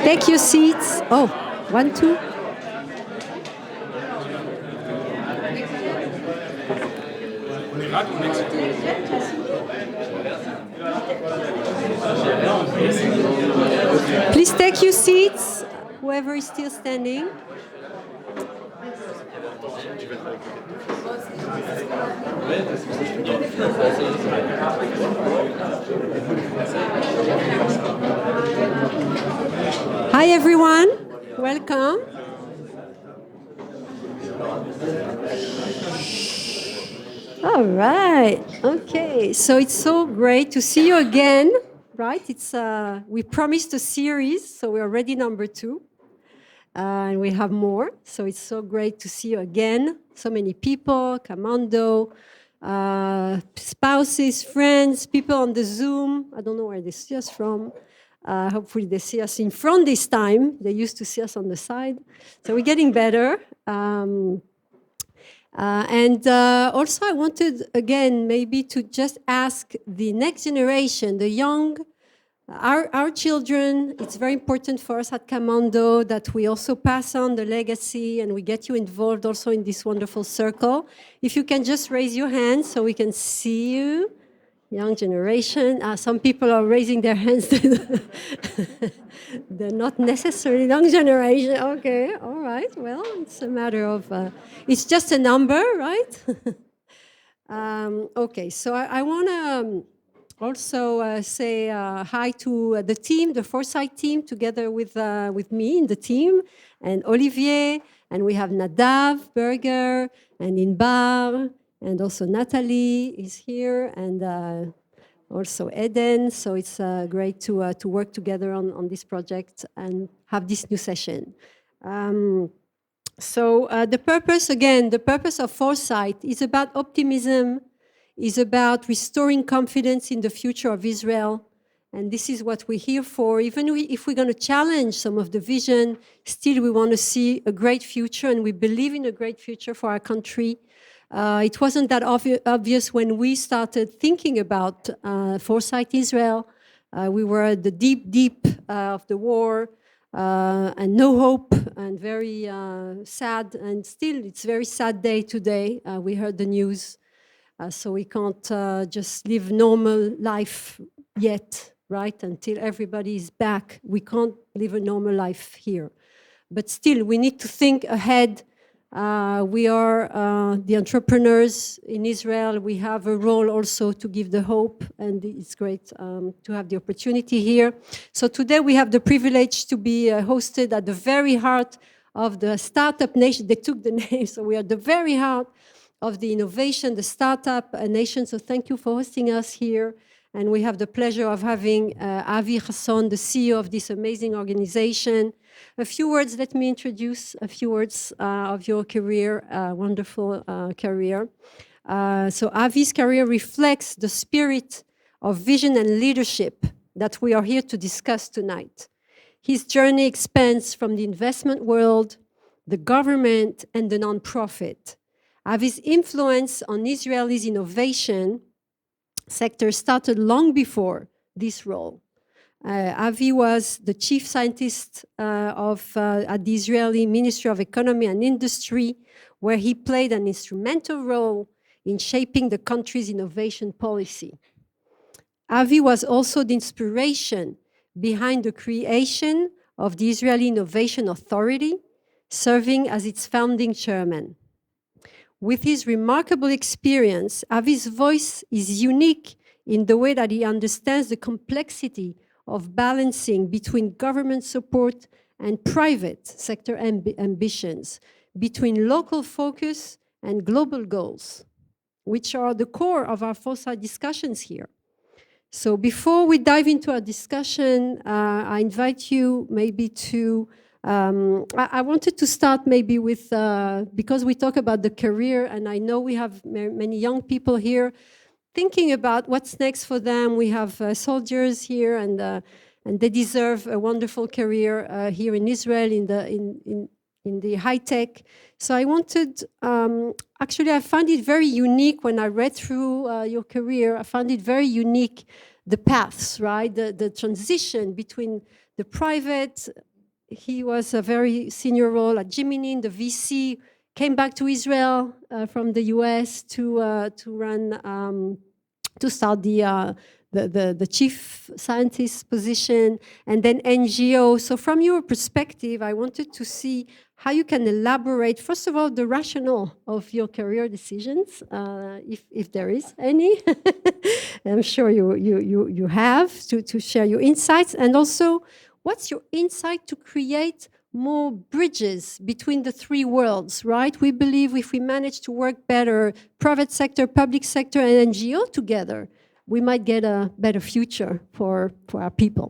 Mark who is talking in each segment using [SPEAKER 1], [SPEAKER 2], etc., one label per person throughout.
[SPEAKER 1] Take your seats. Oh, 1, 2. Please take your seats, whoever is still standing. Hi, everyone. Welcome. All right. Okay. So it's so great to see you again, right? We promised a series, so we're already number 2. And we have more. So it's so great to see you again. So many people, Commando, spouses, friends, people on the Zoom. I don't know where they see us from. Hopefully they see us in front this time. They used to see us on the side. So we're getting better. Also I wanted, again, maybe to just ask the next generation, the young, our children. It's very important for us at Commando that we also pass on the legacy and we get you involved also in this wonderful circle. If you can just raise your hand so we can see you. Young generation. Some people are raising their hands. They're not necessarily young generation. Okay, all right. Well, it's a matter of, it's just a number, right? Okay, so I want to also say hi to the team, the Foresight team, together with me in the team, and Olivier, and we have Nadav Berger, and Inbar, and also Natalie is here, and also Eden. So it's great to work together on this project and have this new session. The purpose of Foresight is about optimism, is about restoring confidence in the future of Israel. And this is what we're here for. Even if we're going to challenge some of the vision, still we want to see a great future, and we believe in a great future for our country. It wasn't that obvious when we started thinking about Foresight Israel. We were at the deep of the war, and no hope, and very sad, and still it's a very sad day today. We heard the news, so we can't just live normal life yet, right? Until everybody is back, we can't live a normal life here. But still, we need to think ahead. We are the entrepreneurs in Israel. We have a role also to give the hope, and it's great to have the opportunity here. So today we have the privilege to be hosted at the very heart of the startup nation. They took the name, so we are at the very heart of the innovation, the startup nation. So thank you for hosting us here. And we have the pleasure of having Avi Hason, the CEO of this amazing organization. A few words, let me introduce a few words of your career, wonderful career. So Avi's career reflects the spirit of vision and leadership that we are here to discuss tonight. His journey expands from the investment world, the government, and the nonprofit. Avi's influence on Israel's innovation sector started long before this role. Avi was the chief scientist at the Israeli Ministry of Economy and Industry, where he played an instrumental role in shaping the country's innovation policy. Avi was also the inspiration behind the creation of the Israeli Innovation Authority, serving as its founding chairman. With his remarkable experience, Avi's voice is unique in the way that he understands the complexity of balancing between government support and private sector ambitions, between local focus and global goals, which are the core of our Foresight discussions here. So before we dive into our discussion, I invite you maybe to I wanted to start maybe with, because we talk about the career, and I know we have many young people here, thinking about what's next for them. We have soldiers here, and they deserve a wonderful career here in Israel in the high tech. So I wanted, actually, I found it very unique when I read through your career. I found it very unique, the paths, right? The transition between the private. He was a very senior role at Gemini in the VC, came back to Israel from the US to run, to start the chief scientist position, and then NGO. So from your perspective, I wanted to see how you can elaborate, first of all, the rationale of your career decisions, if there is any. I'm sure you have to share your insights, and also what's your insight to create more bridges between the three worlds, right? We believe if we manage to work better, private sector, public sector, and NGO together, we might get a better future for our people.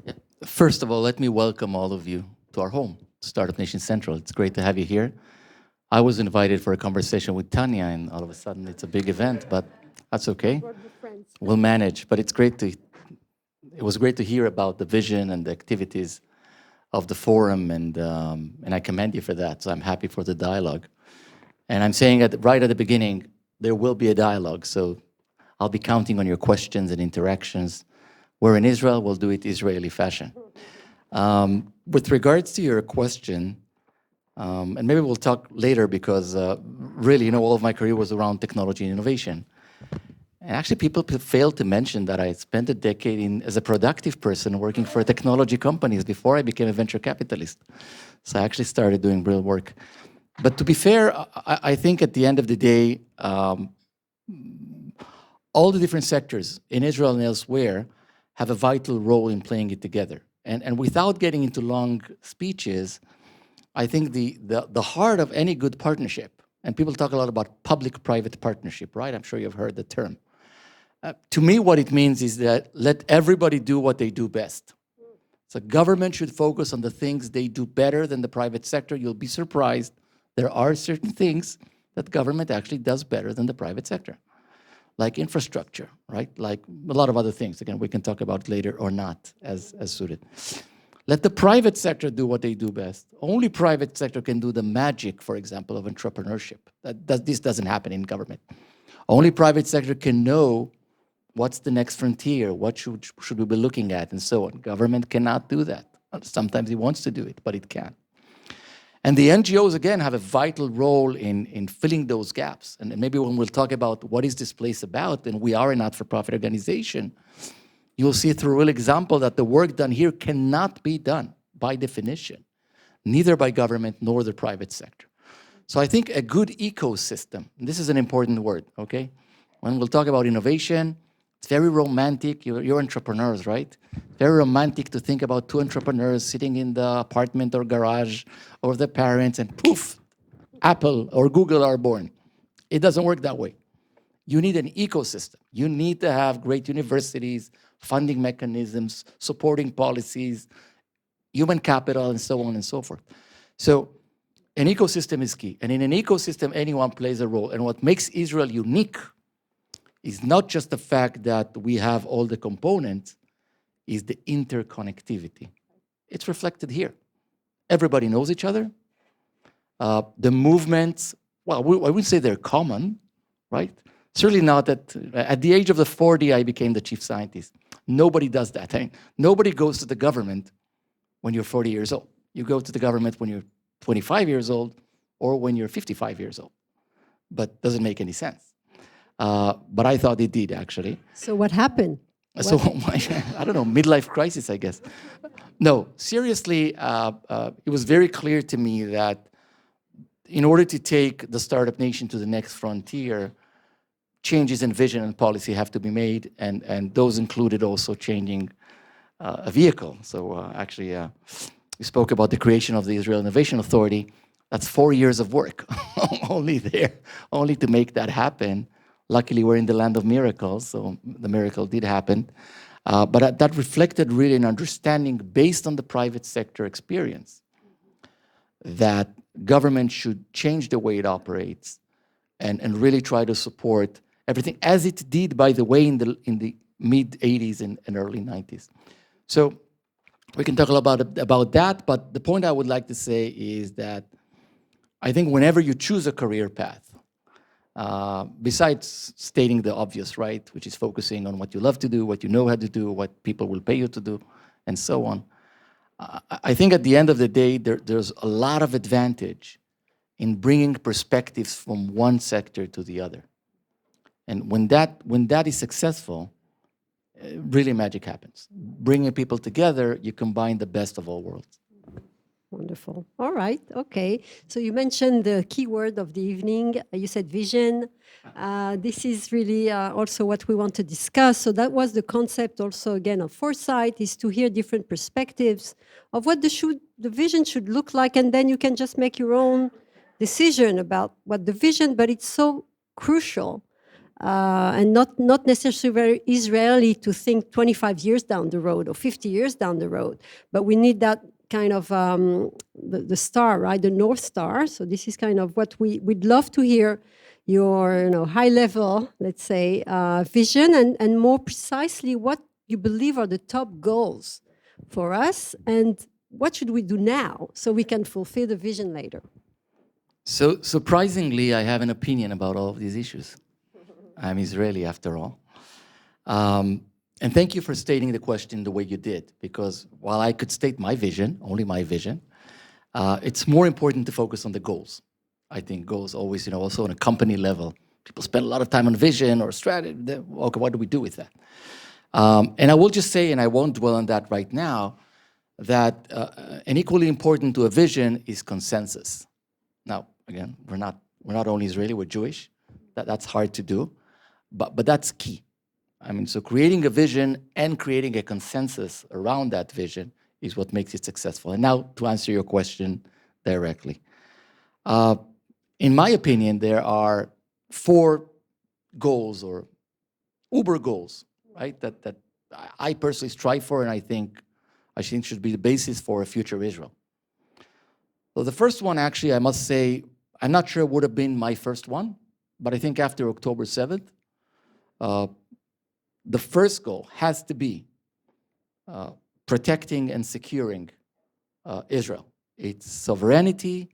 [SPEAKER 2] Yeah. First of all, let me welcome all of you to our home, Startup Nation Central. It's great to have you here. I was invited for a conversation with Tania, and all of a sudden it's a big event, but that's okay. We'll manage. But it was great to hear about the vision and the activities of the forum, and I commend you for that. So I'm happy for the dialogue. And I'm saying right at the beginning, there will be a dialogue. So I'll be counting on your questions and interactions. We're in Israel, we'll do it Israeli fashion. With regards to your question, and maybe we'll talk later because really, all of my career was around technology and innovation. And actually, people fail to mention that I spent a decade as a productive person working for technology companies before I became a venture capitalist. So I actually started doing real work. But to be fair, I think at the end of the day, all the different sectors in Israel and elsewhere have a vital role in playing it together. And without getting into long speeches, I think the heart of any good partnership, and people talk a lot about public-private partnership, right? I'm sure you've heard the term. To me, what it means is that let everybody do what they do best. So government should focus on the things they do better than the private sector. You'll be surprised. There are certain things that government actually does better than the private sector, like infrastructure, right? Like a lot of other things. Again, we can talk about later or not as suited. Let the private sector do what they do best. Only private sector can do the magic, for example, of entrepreneurship. This doesn't happen in government. Only private sector can know what's the next frontier, what should we be looking at, and so on. Government cannot do that. Sometimes it wants to do it, but it can't. And the NGOs, again, have a vital role in filling those gaps. And maybe when we'll talk about what is this place about, and we are a not-for-profit organization, you'll see through a real example that the work done here cannot be done by definition, neither by government nor the private sector. So I think a good ecosystem, and this is an important word, okay? When we'll talk about innovation, it's very romantic. You're entrepreneurs, right? Very romantic to think about two entrepreneurs sitting in the apartment or garage or the parents, and poof, Apple or Google are born. It doesn't work that way. You need an ecosystem. You need to have great universities, funding mechanisms, supporting policies, human capital, and so on and so forth. So an ecosystem is key. And in an ecosystem, anyone plays a role. And what makes Israel unique is not just the fact that we have all the components, is the interconnectivity. It's reflected here. Everybody knows each other. The movements, well, I wouldn't say they're common, right? Certainly not that at the age of 40, I became the chief scientist. Nobody does that. I mean, nobody goes to the government when you're 40 years old. You go to the government when you're 25 years old or when you're 55 years old. But doesn't make any sense. But I thought it did, actually.
[SPEAKER 1] So what happened?
[SPEAKER 2] So, I don't know, midlife crisis, I guess. No, seriously, it was very clear to me that in order to take the startup nation to the next frontier, changes in vision and policy have to be made, and those included also changing a vehicle. So actually, we spoke about the creation of the Israel Innovation Authority. That's 4 years of work, only to make that happen. Luckily, we're in the land of miracles, so the miracle did happen. But that reflected really an understanding based on the private sector experience that government should change the way it operates and really try to support everything, as it did, by the way, in the mid 80s and early 90s. So we can talk a lot about that, but the point I would like to say is that I think whenever you choose a career path, besides stating the obvious, right, which is focusing on what you love to do, what you know how to do, what people will pay you to do, and so on, I think at the end of the day, there's a lot of advantage in bringing perspectives from one sector to the other. And when that is successful, really magic happens. Bringing people together, you combine the best of all worlds.
[SPEAKER 1] Wonderful. All right. Okay. So you mentioned the key word of the evening. You said vision. This is really also what we want to discuss. So that was the concept also, again, of foresight, is to hear different perspectives of what the vision should look like. And then you can just make your own decision about what the vision, but it's so crucial and not necessarily very Israeli to think 25 years down the road or 50 years down the road, but we need that kind of the star, right? The North Star. So this is kind of what we'd love to hear your high level, let's say, vision and more precisely what you believe are the top goals for us and what should we do now so we can fulfill the vision later.
[SPEAKER 2] So surprisingly, I have an opinion about all of these issues. I'm Israeli after all. And thank you for stating the question the way you did, because while I could state my vision, only my vision, it's more important to focus on the goals. I think goals always, also on a company level, people spend a lot of time on vision or strategy. Okay, what do we do with that? And I will just say, and I won't dwell on that right now, that an equally important to a vision is consensus. Now, again, we're not only Israeli, we're Jewish. That's hard to do, but that's key. I mean, so creating a vision and creating a consensus around that vision is what makes it successful. And now to answer your question directly. In my opinion, there are 4 goals or uber goals, right, that I personally strive for and I think should be the basis for a future Israel. So the first one, actually, I must say, I'm not sure it would have been my first one, but I think after October 7th, the first goal has to be protecting and securing Israel, its sovereignty,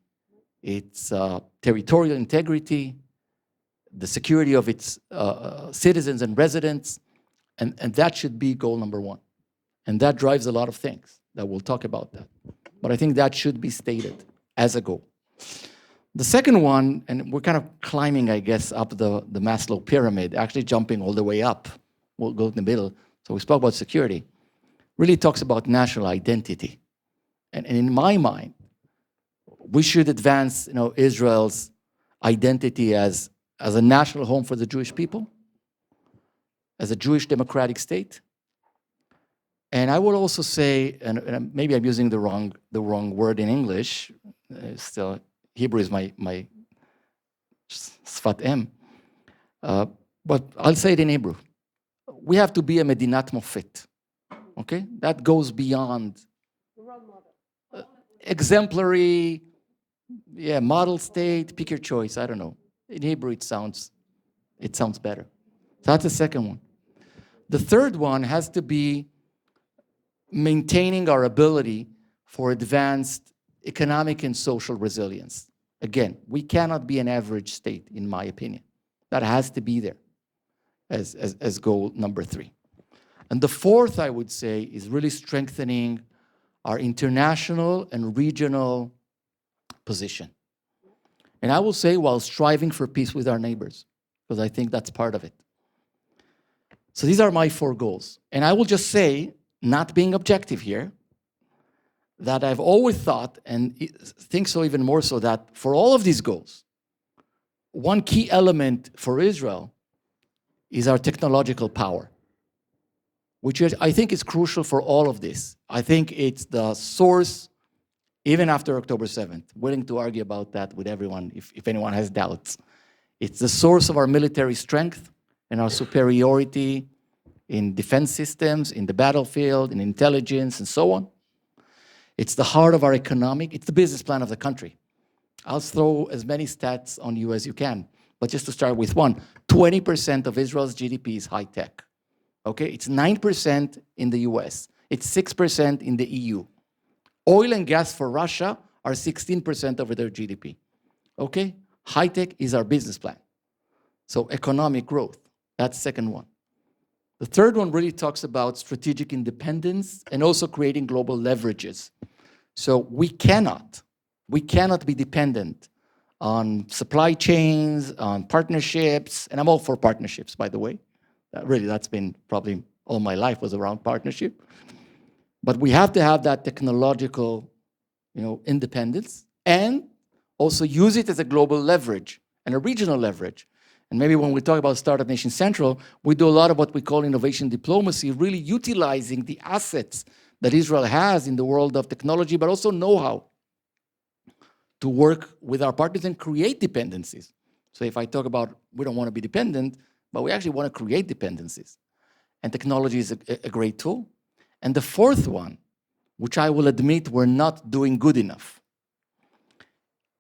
[SPEAKER 2] its territorial integrity, the security of its citizens and residents, and that should be goal number 1. And that drives a lot of things, that we'll talk about that. But I think that should be stated as a goal. The second one, and we're kind of climbing, I guess, up the Maslow pyramid, actually jumping all the way up. We'll go in the middle. So we spoke about security. Really talks about national identity. And in my mind, we should advance Israel's identity as a national home for the Jewish people, as a Jewish democratic state. And I would also say, and maybe I'm using the wrong word in English, still Hebrew is my sfat em, but I'll say it in Hebrew. We have to be a medinat mofet, okay? That goes beyond exemplary, model state, pick your choice, I don't know. In Hebrew, it sounds better. So that's the second one. The third one has to be maintaining our ability for advanced economic and social resilience. Again, we cannot be an average state, in my opinion. That has to be there as goal number 3. And the fourth, I would say, is really strengthening our international and regional position. And I will say, while striving for peace with our neighbors, because I think that's part of it. So these are my 4 goals. And I will just say, not being objective here, that I've always thought, and think so even more so, that for all of these goals, one key element for Israel is our technological power, which I think is crucial for all of this. I think it's the source, even after October 7th, willing to argue about that with everyone if anyone has doubts. It's the source of our military strength and our superiority in defense systems, in the battlefield, in intelligence, and so on. It's the heart of our economic, it's the business plan of the country. I'll throw as many stats on you as you can, but just to start with one, 20% of Israel's GDP is high tech. Okay, it's 9% in the US, it's 6% in the EU. Oil and gas for Russia are 16% of their GDP. Okay, high tech is our business plan. So economic growth, that's the second one. The third one really talks about strategic independence and also creating global leverages. So we cannot be dependent on supply chains, on partnerships, and I'm all for partnerships, by the way. Really, that's been probably all my life was around partnership. But we have to have that technological, independence and also use it as a global leverage and a regional leverage. And maybe when we talk about Startup Nation Central, we do a lot of what we call innovation diplomacy, really utilizing the assets that Israel has in the world of technology, but also know-how to work with our partners and create dependencies. So if I talk about we don't want to be dependent, but we actually want to create dependencies. And technology is a great tool. And the fourth one, which I will admit we're not doing good enough.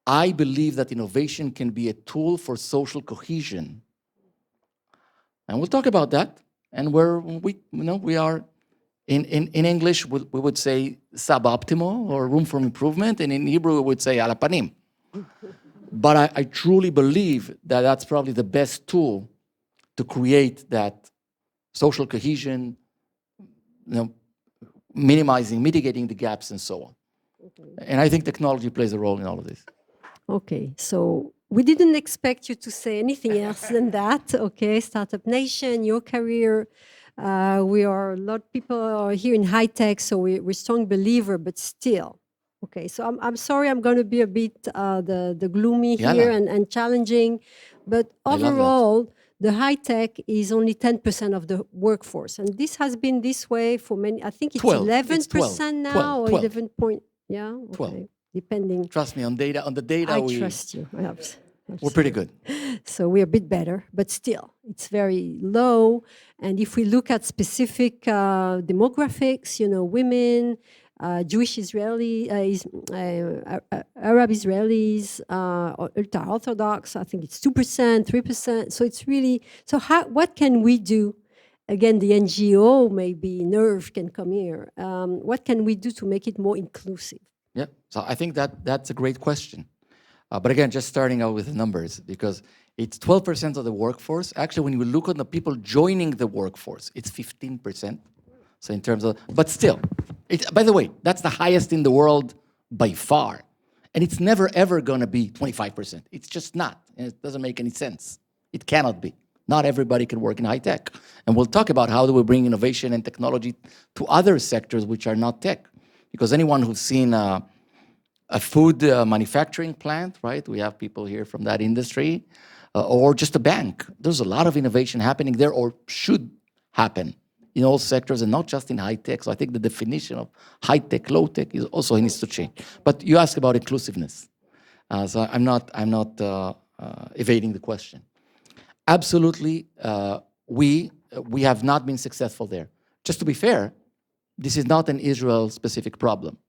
[SPEAKER 2] I believe that innovation can be a tool for social cohesion. And we'll talk about that. And we are, in English, we would say suboptimal or room for improvement. And in Hebrew, we would say ala panim. But I truly believe that that's probably the best tool to create that social cohesion, mitigating the gaps and so on. Okay. And I think technology plays a role in all of this.
[SPEAKER 1] Okay, so we didn't expect you to say anything else than that. Okay, Startup Nation, your career. We are a lot of people are here in high tech, so we're strong believer, but still. Okay, so I'm sorry, I'm going to be a bit the gloomy here and challenging, but overall, the high tech is only 10% of the workforce, and this has been this way for many. I think it's 11% now, 12. Or 11 point. Yeah, okay.
[SPEAKER 2] 12.
[SPEAKER 1] Depending.
[SPEAKER 2] Trust me, on the data,
[SPEAKER 1] I trust you.
[SPEAKER 2] We're pretty good.
[SPEAKER 1] So we're a bit better, but still, it's very low. And if we look at specific demographics, women, Jewish Israeli, Arab Israelis, ultra-Orthodox, I think it's 2%, 3%. So it's really, what can we do? Again, the NGO, maybe NERV can come here. What can we do to make it more inclusive?
[SPEAKER 2] Yeah, so I think that's a great question. But again, just starting out with the numbers, because it's 12% of the workforce. Actually, when you look at the people joining the workforce, it's 15%. So in terms of, but still, by the way, that's the highest in the world by far. And it's never, ever going to be 25%. It's just not. And it doesn't make any sense. It cannot be. Not everybody can work in high tech. And we'll talk about how do we bring innovation and technology to other sectors which are not tech. Because anyone who's seen a food manufacturing plant, right? We have people here from that industry, or just a bank. There's a lot of innovation happening there, or should happen in all sectors, and not just in high tech. So I think the definition of high tech, low tech is also needs to change. But you ask about inclusiveness, so I'm not evading the question. Absolutely, we have not been successful there. Just to be fair, this is not an Israel-specific problem,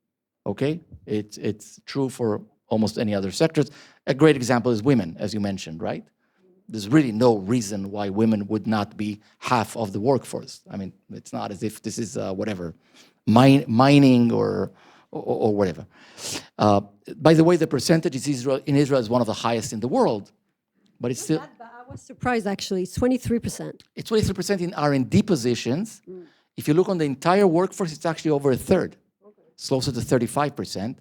[SPEAKER 2] okay? It's true for almost any other sectors. A great example is women, as you mentioned, right? There's really no reason why women would not be half of the workforce. I mean, it's not as if this is mining or whatever. By the way, the percentage in Israel is one of the highest in the world, but it's still...
[SPEAKER 1] I was surprised, actually. It's 23%.
[SPEAKER 2] It's 23% in R&D positions. If you look on the entire workforce, it's actually over a third. Okay. It's closer to 35%.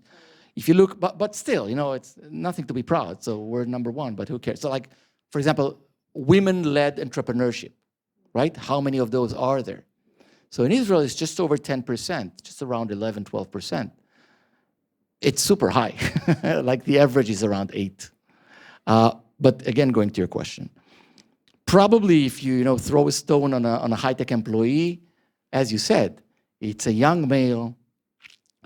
[SPEAKER 2] If you look, but still, it's nothing to be proud. So we're number one, but who cares? So like, for example, women-led entrepreneurship, right? How many of those are there? So in Israel, it's just over 10%, just around 11, 12%. It's super high. Like the average is around 8. But again, going to your question, probably if you throw a stone on a high-tech employee, as you said, it's a young male,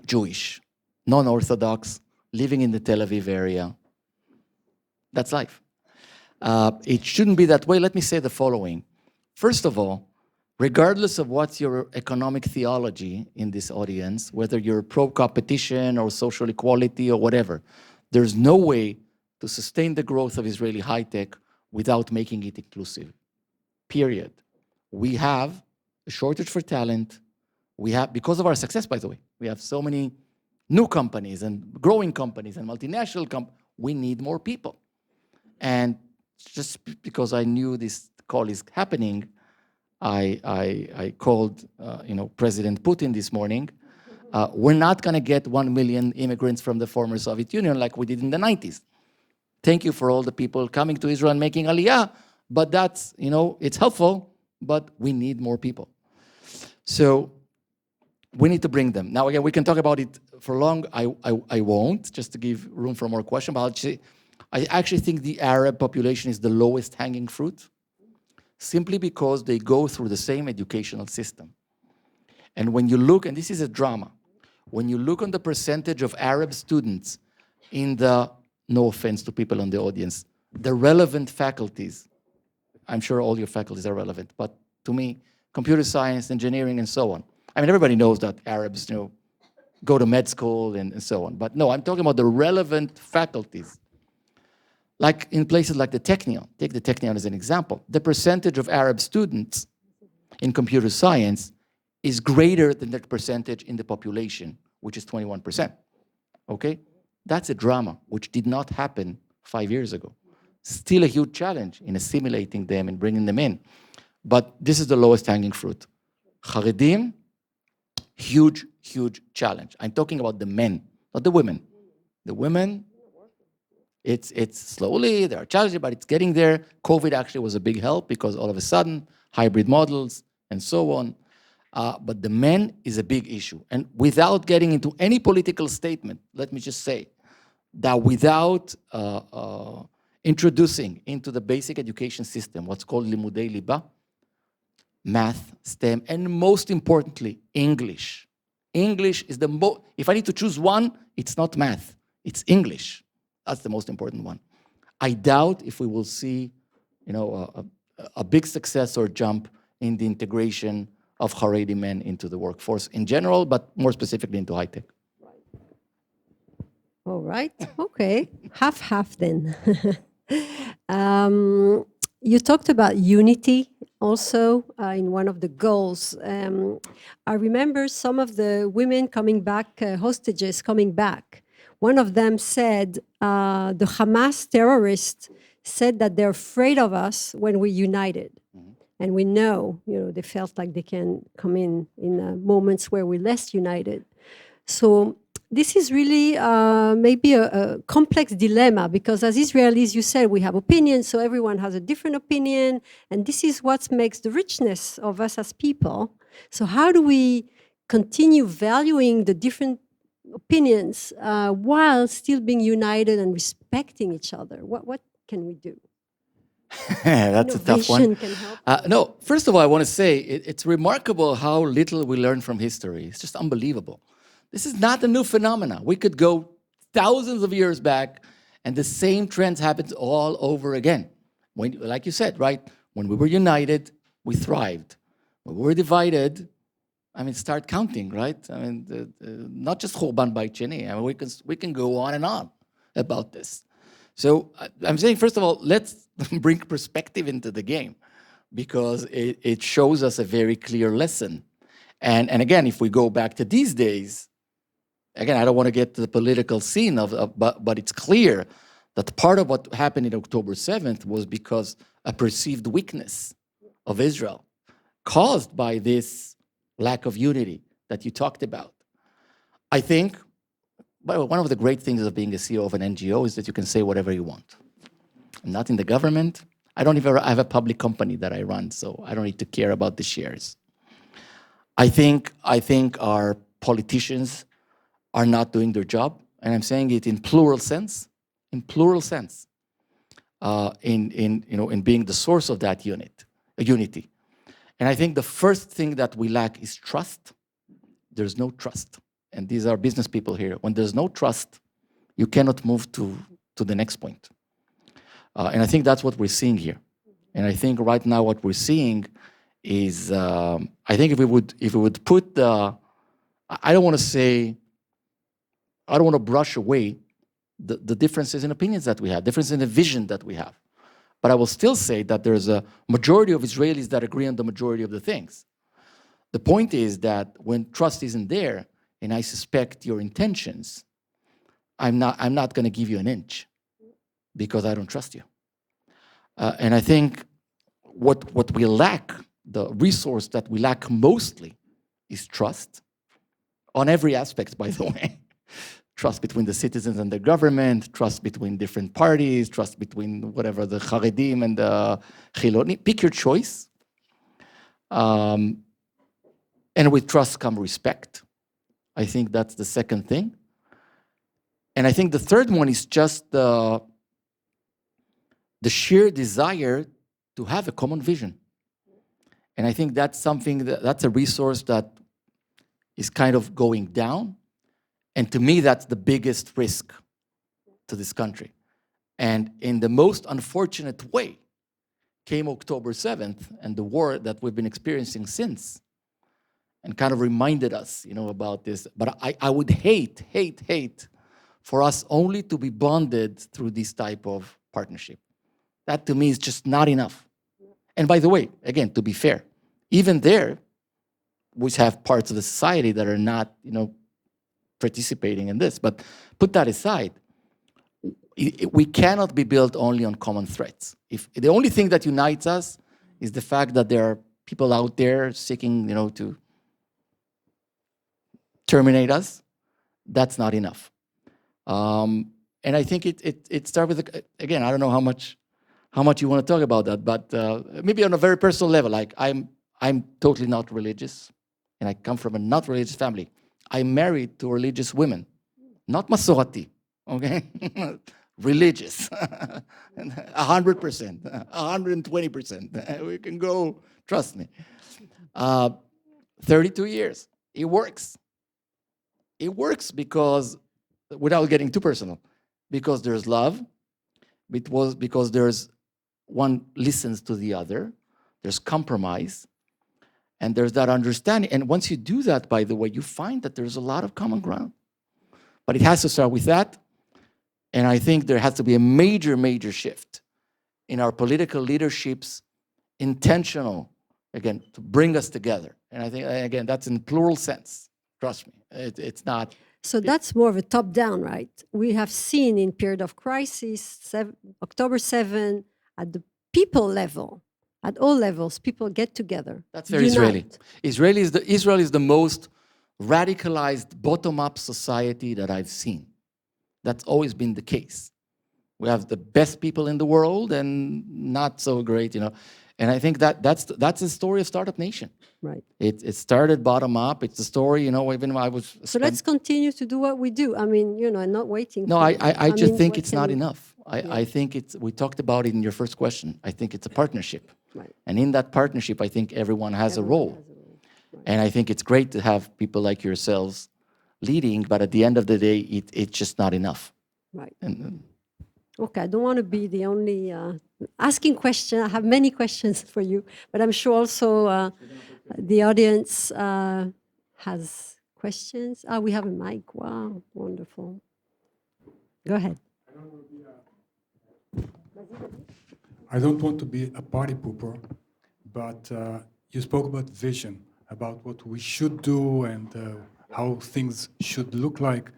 [SPEAKER 2] Jewish, non-Orthodox, living in the Tel Aviv area. That's life. It shouldn't be that way. Let me say the following. First of all, regardless of what's your economic theology in this audience, whether you're pro-competition or social equality or whatever, there's no way to sustain the growth of Israeli high-tech without making it inclusive. Period. We have a shortage for talent. We have, because of our success, by the way, we have so many new companies and growing companies and multinational companies. We need more people. And just because I knew this call is happening, I called President Putin this morning. We're not going to get 1 million immigrants from the former Soviet Union like we did in the 90s. Thank you for all the people coming to Israel and making aliyah, but that's, it's helpful, but we need more people. So we need to bring them. Now, again, we can talk about it for long. I won't, just to give room for more questions. But I actually think the Arab population is the lowest hanging fruit, simply because they go through the same educational system. And when you look, and this is a drama, when you look on the percentage of Arab students in the, no offense to people in the audience, the relevant faculties, I'm sure all your faculties are relevant, but to me, computer science, engineering, and so on. I mean, everybody knows that Arabs, go to med school and so on. But no, I'm talking about the relevant faculties. Like in places like the Technion, take the Technion as an example, the percentage of Arab students in computer science is greater than that percentage in the population, which is 21%. Okay? That's a drama which did not happen 5 years ago. Still a huge challenge in assimilating them and bringing them in. But this is the lowest hanging fruit. Haredim, huge, huge challenge. I'm talking about the men, not the women. The women, it's slowly, there are challenges, but it's getting there. COVID actually was a big help because all of a sudden, hybrid models and so on. But the men is a big issue. And without getting into any political statement, let me just say that without introducing into the basic education system what's called limudei liba, math, STEM, and most importantly, English. English is the most, if I need to choose one, it's not math, it's English. That's the most important one. I doubt if we will see, a big success or jump in the integration of Haredi men into the workforce in general, but more specifically into high tech.
[SPEAKER 1] All right. Okay. Half then. You talked about unity also in one of the goals. I remember some of the women coming back, hostages coming back. One of them said, the Hamas terrorists said that they're afraid of us when we're united. Mm-hmm. And we know, they felt like they can come in moments where we're less united. So this is really maybe a complex dilemma, because as Israelis, you said, we have opinions, so everyone has a different opinion, and this is what makes the richness of us as people. So how do we continue valuing the different opinions while still being united and respecting each other? What can we do?
[SPEAKER 2] That's a tough one.
[SPEAKER 1] Can help.
[SPEAKER 2] No, first of all, I want to say it's remarkable how little we learn from history. It's just unbelievable. This is not a new phenomenon. We could go thousands of years back, and the same trends happened all over again. Like you said, right? When we were united, we thrived. When we were divided, start counting, right? Not just Churban Bayit Sheni. We can go on and on about this. So I'm saying, first of all, let's bring perspective into the game, because it shows us a very clear lesson. And again, if we go back to these days, again, I don't want to get to the political scene but it's clear that part of what happened in October 7th was because a perceived weakness of Israel caused by this lack of unity that you talked about. I think, one of the great things of being a CEO of an NGO is that you can say whatever you want. I'm not in the government. I have a public company that I run, so I don't need to care about the shares. I think our politicians are not doing their job, and I'm saying it in plural sense, in being the source of that unity. And I think the first thing that we lack is trust. There's no trust. And these are business people here. When there's no trust, you cannot move to the next point. And I think that's what we're seeing here. And I think right now what we're seeing is, I think if we would put I don't want to brush away the differences in opinions that we have, difference in the vision that we have. But I will still say that there's a majority of Israelis that agree on the majority of the things. The point is that when trust isn't there, and I suspect your intentions, I'm not going to give you an inch because I don't trust you. And I think what we lack, the resource that we lack mostly, is trust on every aspect, by the way. Trust between the citizens and the government, trust between different parties, trust between whatever, the Charedim and the Chiloni. Pick your choice. And with trust come respect. I think that's the second thing. And I think the third one is just the sheer desire to have a common vision. And I think that's something, that's a resource that is kind of going down. And to me, that's the biggest risk to this country. And in the most unfortunate way came October 7th and the war that we've been experiencing since, and kind of reminded us, about this. But I would hate for us only to be bonded through this type of partnership. That to me is just not enough. And by the way, again, to be fair, even there, we have parts of the society that are not, participating in this. But put that aside, we cannot be built only on common threats. If the only thing that unites us is the fact that there are people out there seeking, to terminate us, that's not enough. And I think it starts with, again, I don't know how much you want to talk about that, but maybe on a very personal level, like I'm totally not religious, and I come from a not religious family. I'm married to religious women, not Masorati, okay? Religious, 100%, 120%. We can go, trust me. 32 years, it works. It works because, without getting too personal, because there's love, because there's one listens to the other, there's compromise, and there's that understanding. And once you do that, by the way, you find that there's a lot of common ground. But it has to start with that. And I think there has to be a major, major shift in our political leadership's intentional, again, to bring us together. And I think, again, that's in plural sense. Trust me, it's not.
[SPEAKER 1] So that's more of a top-down, right? We have seen in period of crisis, October 7, at the people level, at all levels, people get together.
[SPEAKER 2] That's very Israeli. Israel is the most radicalized bottom-up society that I've seen. That's always been the case. We have the best people in the world and not so great, And I think that's the story of Startup Nation.
[SPEAKER 1] Right.
[SPEAKER 2] It started bottom up. It's the story, even I was.
[SPEAKER 1] So let's continue to do what we do. I mean, and not waiting.
[SPEAKER 2] No, I just think it's not enough. I think we talked about it in your first question. I think it's a partnership.
[SPEAKER 1] Right.
[SPEAKER 2] And in that partnership, I think everyone has a role.
[SPEAKER 1] Right.
[SPEAKER 2] And I think it's great to have people like yourselves leading, but at the end of the day, it's just not enough.
[SPEAKER 1] Right.
[SPEAKER 2] And,
[SPEAKER 1] okay, I don't want to be the only asking question. I have many questions for you, but I'm sure also the audience has questions. We have a mic. Wow, wonderful. Go ahead.
[SPEAKER 3] I don't want to be a party pooper, but you spoke about vision, about what we should do and how things should look like.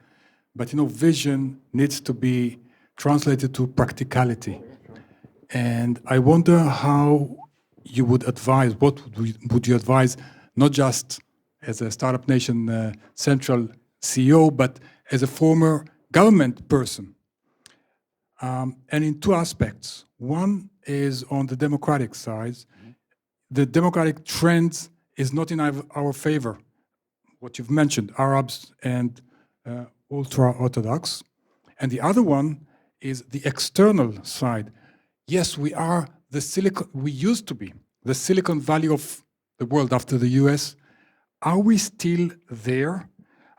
[SPEAKER 3] But vision needs to be translated to practicality. And I wonder how you would advise, what would you advise, not just as a Startup Nation Central CEO, but as a former government person. And in two aspects. One is on the democratic side. The democratic trend is not in our favor. What you've mentioned, Arabs and ultra-Orthodox. And the other one is the external side. Yes, we used to be the Silicon Valley of the world after the US. Are we still there?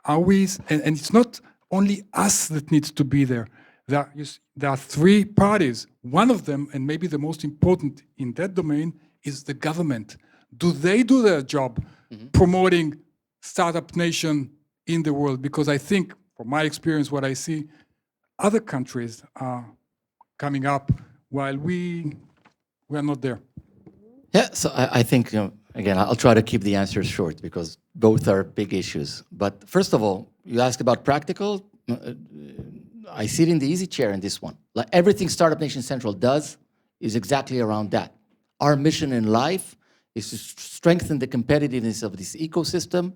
[SPEAKER 3] And it's not only us that needs to be there. There are three parties. One of them, and maybe the most important in that domain, is the government. Do they do their job promoting Startup Nation in the world? Because I think, from my experience, what I see, other countries are coming up while we We are not there.
[SPEAKER 2] Yeah, so I think, again, I'll try to keep the answers short because both are big issues. But first of all, you asked about practical. I sit in the easy chair in this one. Like everything Startup Nation Central does is exactly around that. Our mission in life is to strengthen the competitiveness of this ecosystem,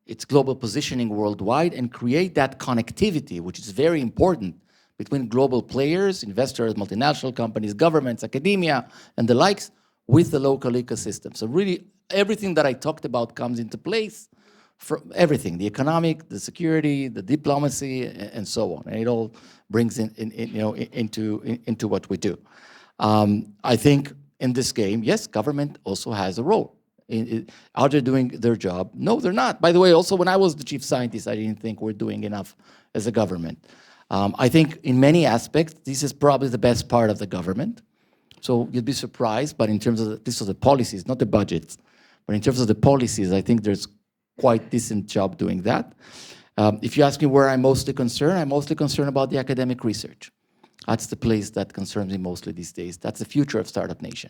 [SPEAKER 2] its global positioning worldwide, and create that connectivity, which is very important, between global players, investors, multinational companies, governments, academia, and the likes, with the local ecosystem. So really, everything that I talked about comes into place, from everything, the economic, the security, the diplomacy, and so on. And it all brings into what we do. I think in this game, yes, government also has a role. Are they doing their job? No, they're not. By the way, also when I was the chief scientist, I didn't think we're doing enough as a government. I think in many aspects, this is probably the best part of the government. So you'd be surprised, but in terms of the policies, not the budgets, but in terms of the policies, I think there's quite decent job doing that. If you ask me where I'm mostly concerned about the academic research. That's the place that concerns me mostly these days. That's the future of Startup Nation.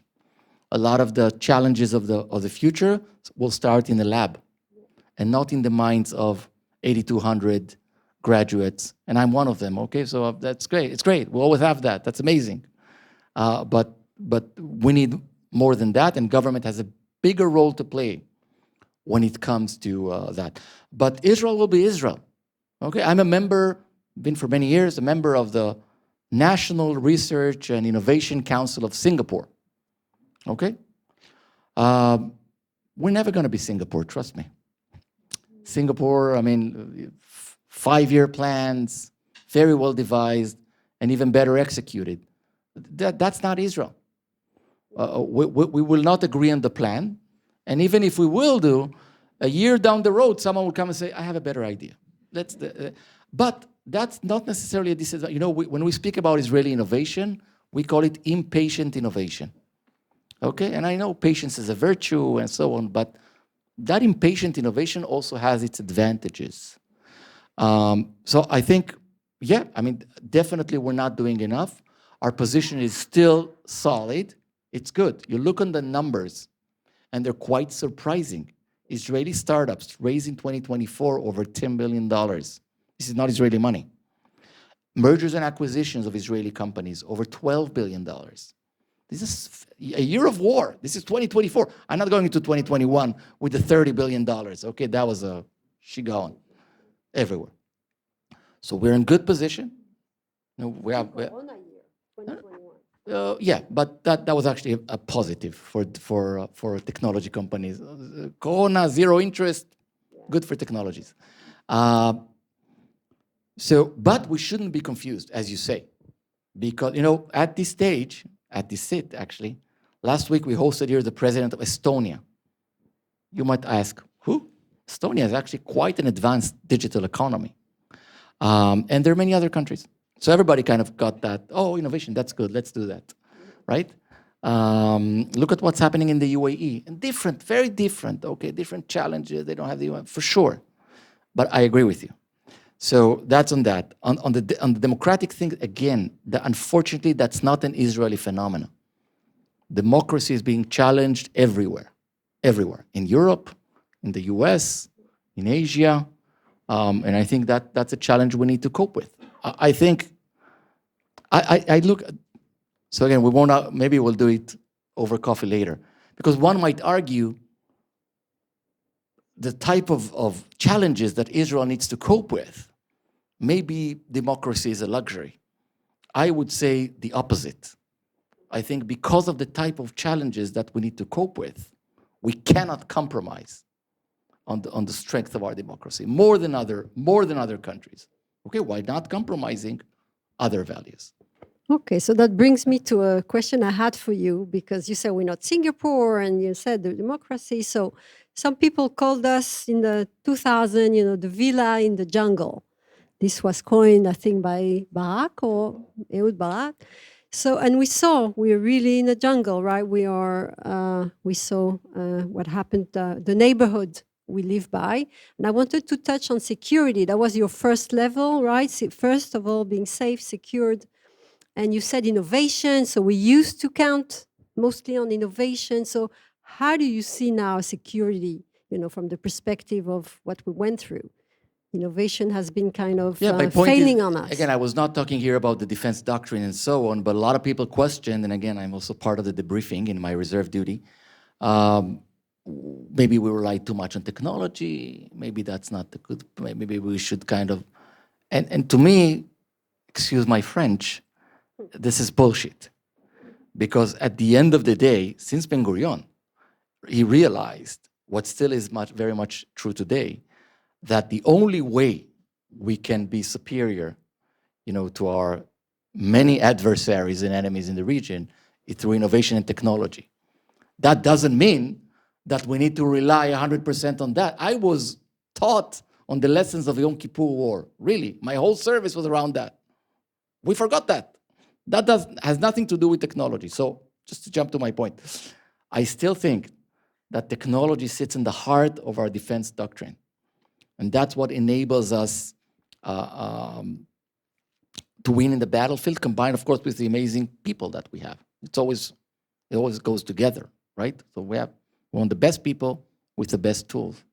[SPEAKER 2] A lot of the challenges of the future will start in the lab and not in the minds of 8,200 graduates, and I'm one of them, okay? So that's great, it's great, we'll always have that, that's amazing. But we need more than that, and government has a bigger role to play when it comes to that. But Israel will be Israel, okay? I'm a member, been for many years, a member of the National Research and Innovation Council of Singapore, okay? We're never gonna be Singapore, trust me. Singapore, I mean, 5-year plans, very well devised, and even better executed. That's not Israel. We will not agree on the plan, and even if we will do, a year down the road, someone will come and say, I have a better idea. But that's not necessarily a disadvantage. You know, when we speak about Israeli innovation, we call it impatient innovation. Okay, and I know patience is a virtue and so on, but that impatient innovation also has its advantages. So I think, yeah, I mean, definitely we're not doing enough. Our position is still solid. It's good. You look on the numbers, and they're quite surprising. Israeli startups raised in 2024 over $10 billion. This is not Israeli money. Mergers and acquisitions of Israeli companies, over $12 billion. This is a year of war. This is 2024. I'm not going into 2021 with the $30 billion. Okay, that was a shigaon everywhere. So we're in good position. We have.
[SPEAKER 1] Corona year, 2021.
[SPEAKER 2] Yeah, but that was actually a positive for technology companies. Corona, zero interest, good for technologies. But we shouldn't be confused, as you say, because at this stage, at this sit actually, last week we hosted here the president of Estonia. You might ask, who? Estonia is actually quite an advanced digital economy, and there are many other countries. So everybody kind of got that, oh, innovation, that's good, let's do that, right? Look at what's happening in the UAE. And different, very different, okay, different challenges. They don't have the UN, for sure. But I agree with you. So that's on that. On the democratic thing, again, unfortunately, that's not an Israeli phenomenon. Democracy is being challenged everywhere, in Europe, in the US, in Asia, and I think that's a challenge we need to cope with. I think, I look, so again, we won't, maybe we'll do it over coffee later, because one might argue the type of challenges that Israel needs to cope with, maybe democracy is a luxury. I would say the opposite. I think because of the type of challenges that we need to cope with, we cannot compromise on the strength of our democracy more than other countries. Okay, why not compromising other values?
[SPEAKER 1] Okay, so that brings me to a question I had for you, because you said we're not Singapore, and you said the democracy. So some people called us in the 2000, the villa in the jungle. This was coined, I think, by Barak or Ehud Barak. So, and we're really in a jungle, right? We saw what happened, the neighborhood we live by. And I wanted to touch on security. That was your first level, right? First of all, being safe, secured. And you said innovation. So we used to count mostly on innovation. So how do you see now security, from the perspective of what we went through? Innovation has been kind of
[SPEAKER 2] My point
[SPEAKER 1] failing
[SPEAKER 2] is,
[SPEAKER 1] on us.
[SPEAKER 2] again, I was not talking here about the defense doctrine and so on, but a lot of people questioned, and again, I'm also part of the debriefing in my reserve duty. Maybe we rely too much on technology. Maybe that's not the good. Maybe we should kind of, and to me, excuse my French, this is bullshit. Because at the end of the day, since Ben Gurion, he realized what still is very much true today, that the only way we can be superior, to our many adversaries and enemies in the region is through innovation and technology. That doesn't mean that we need to rely 100% on that. I was taught on the lessons of the Yom Kippur War. Really, my whole service was around that. We forgot that. That has nothing to do with technology. So just to jump to my point, I still think that technology sits in the heart of our defense doctrine. And that's what enables us to win in the battlefield, combined, of course, with the amazing people that we have. It always goes together, right? So we have one of the best people with the best tools.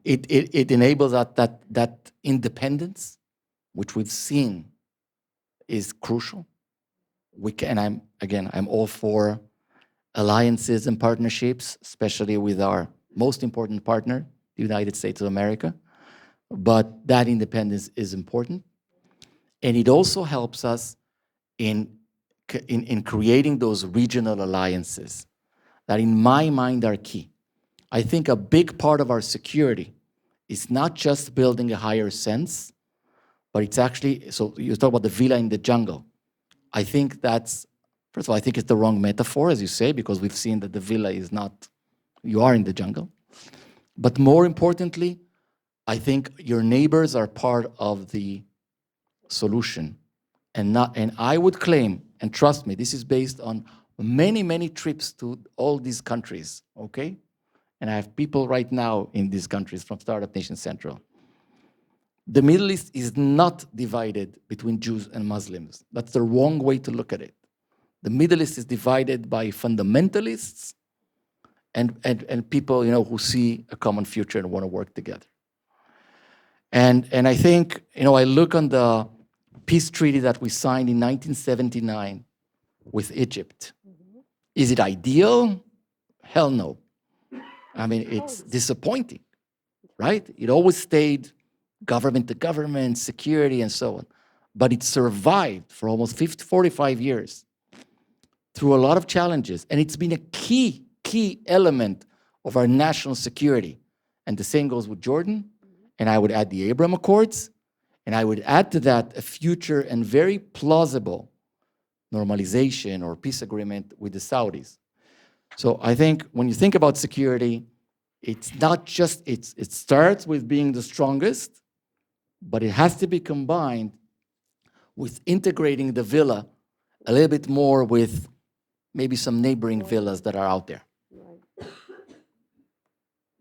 [SPEAKER 2] It enables that independence, which we've seen is crucial. I'm all for alliances and partnerships, especially with our most important partner, the United States of America. But that independence is important. And it also helps us in creating those regional alliances that, in my mind, are key. I think a big part of our security is not just building a higher sense, but it's actually, so you talk about the villa in the jungle. I think that's, first of all, I think it's the wrong metaphor, as you say, because we've seen that the villa is not, you are in the jungle. But more importantly, I think your neighbors are part of the solution. And I would claim, and trust me, this is based on many, many trips to all these countries, okay? And I have people right now in these countries from Startup Nation Central. The Middle East is not divided between Jews and Muslims. That's the wrong way to look at it. The Middle East is divided by fundamentalists and people, who see a common future and want to work together. And I think, I look on the peace treaty that we signed in 1979 with Egypt. Is it ideal? Hell no. I mean, it's disappointing, right? It always stayed government to government, security, and so on. But it survived for almost 45 years through a lot of challenges. And it's been a key element of our national security. And the same goes with Jordan. And I would add the Abraham Accords. And I would add to that a future and very plausible normalization or peace agreement with the Saudis. So I think when you think about security, it's not just, it starts with being the strongest, but it has to be combined with integrating the villa a little bit more with maybe some neighboring villas that are out there.
[SPEAKER 1] Right.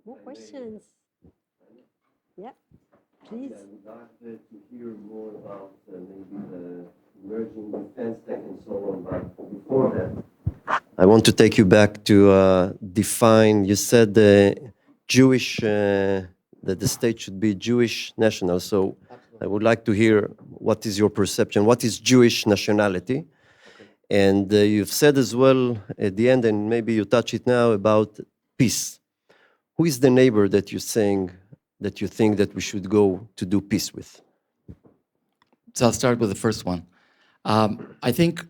[SPEAKER 1] More questions? Yeah, please.
[SPEAKER 4] I would like to hear more about maybe the emerging defense tech and so on, but before that, I want to take you back to define, you said Jewish, that the state should be Jewish national. So I would like to hear what is your perception, what is Jewish nationality? Okay. And you've said as well at the end, and maybe you touch it now, about peace. Who is the neighbor that you're saying that you think that we should go to do peace with?
[SPEAKER 2] So I'll start with the first one. I think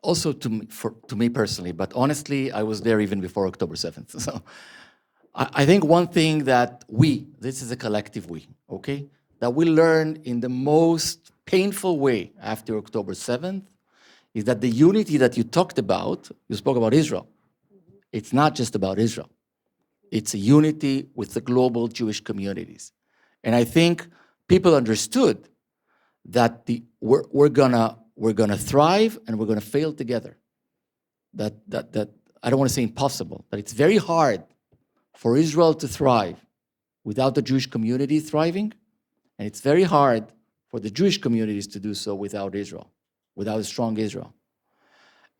[SPEAKER 2] also to me personally, but honestly, I was there even before October 7th. So I think one thing that this is a collective we, okay, that we learned in the most painful way after October 7th is that the unity that you talked about, you spoke about Israel. It's not just about Israel. It's a unity with the global Jewish communities. And I think people understood that we're gonna thrive and we're gonna fail together. That I don't want to say impossible, but it's very hard for Israel to thrive without the Jewish community thriving, and it's very hard for the Jewish communities to do so without Israel, without a strong Israel.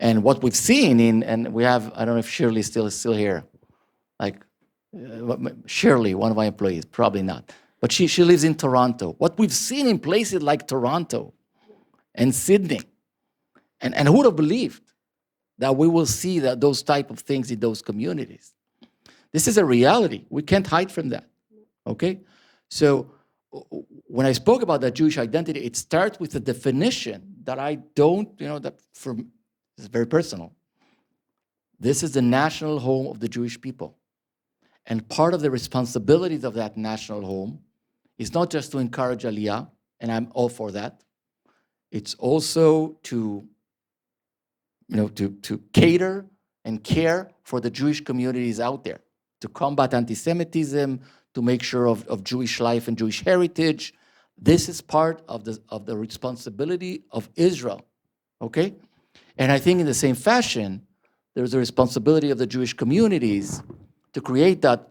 [SPEAKER 2] And what we've seen and we have, I don't know if Shirley is still here, like Shirley, one of my employees, probably not. But she lives in Toronto. What we've seen in places like Toronto and Sydney, and who would have believed that we will see that those type of things in those communities? This is a reality. We can't hide from that, okay? So when I spoke about that Jewish identity, it starts with a definition that I don't, that for me, it's very personal. This is the national home of the Jewish people. And part of the responsibilities of that national home is not just to encourage Aliyah, and I'm all for that. It's also to cater and care for the Jewish communities out there, to combat anti-Semitism, to make sure of Jewish life and Jewish heritage. This is part of the responsibility of Israel, okay? And I think in the same fashion, there's a responsibility of the Jewish communities to create that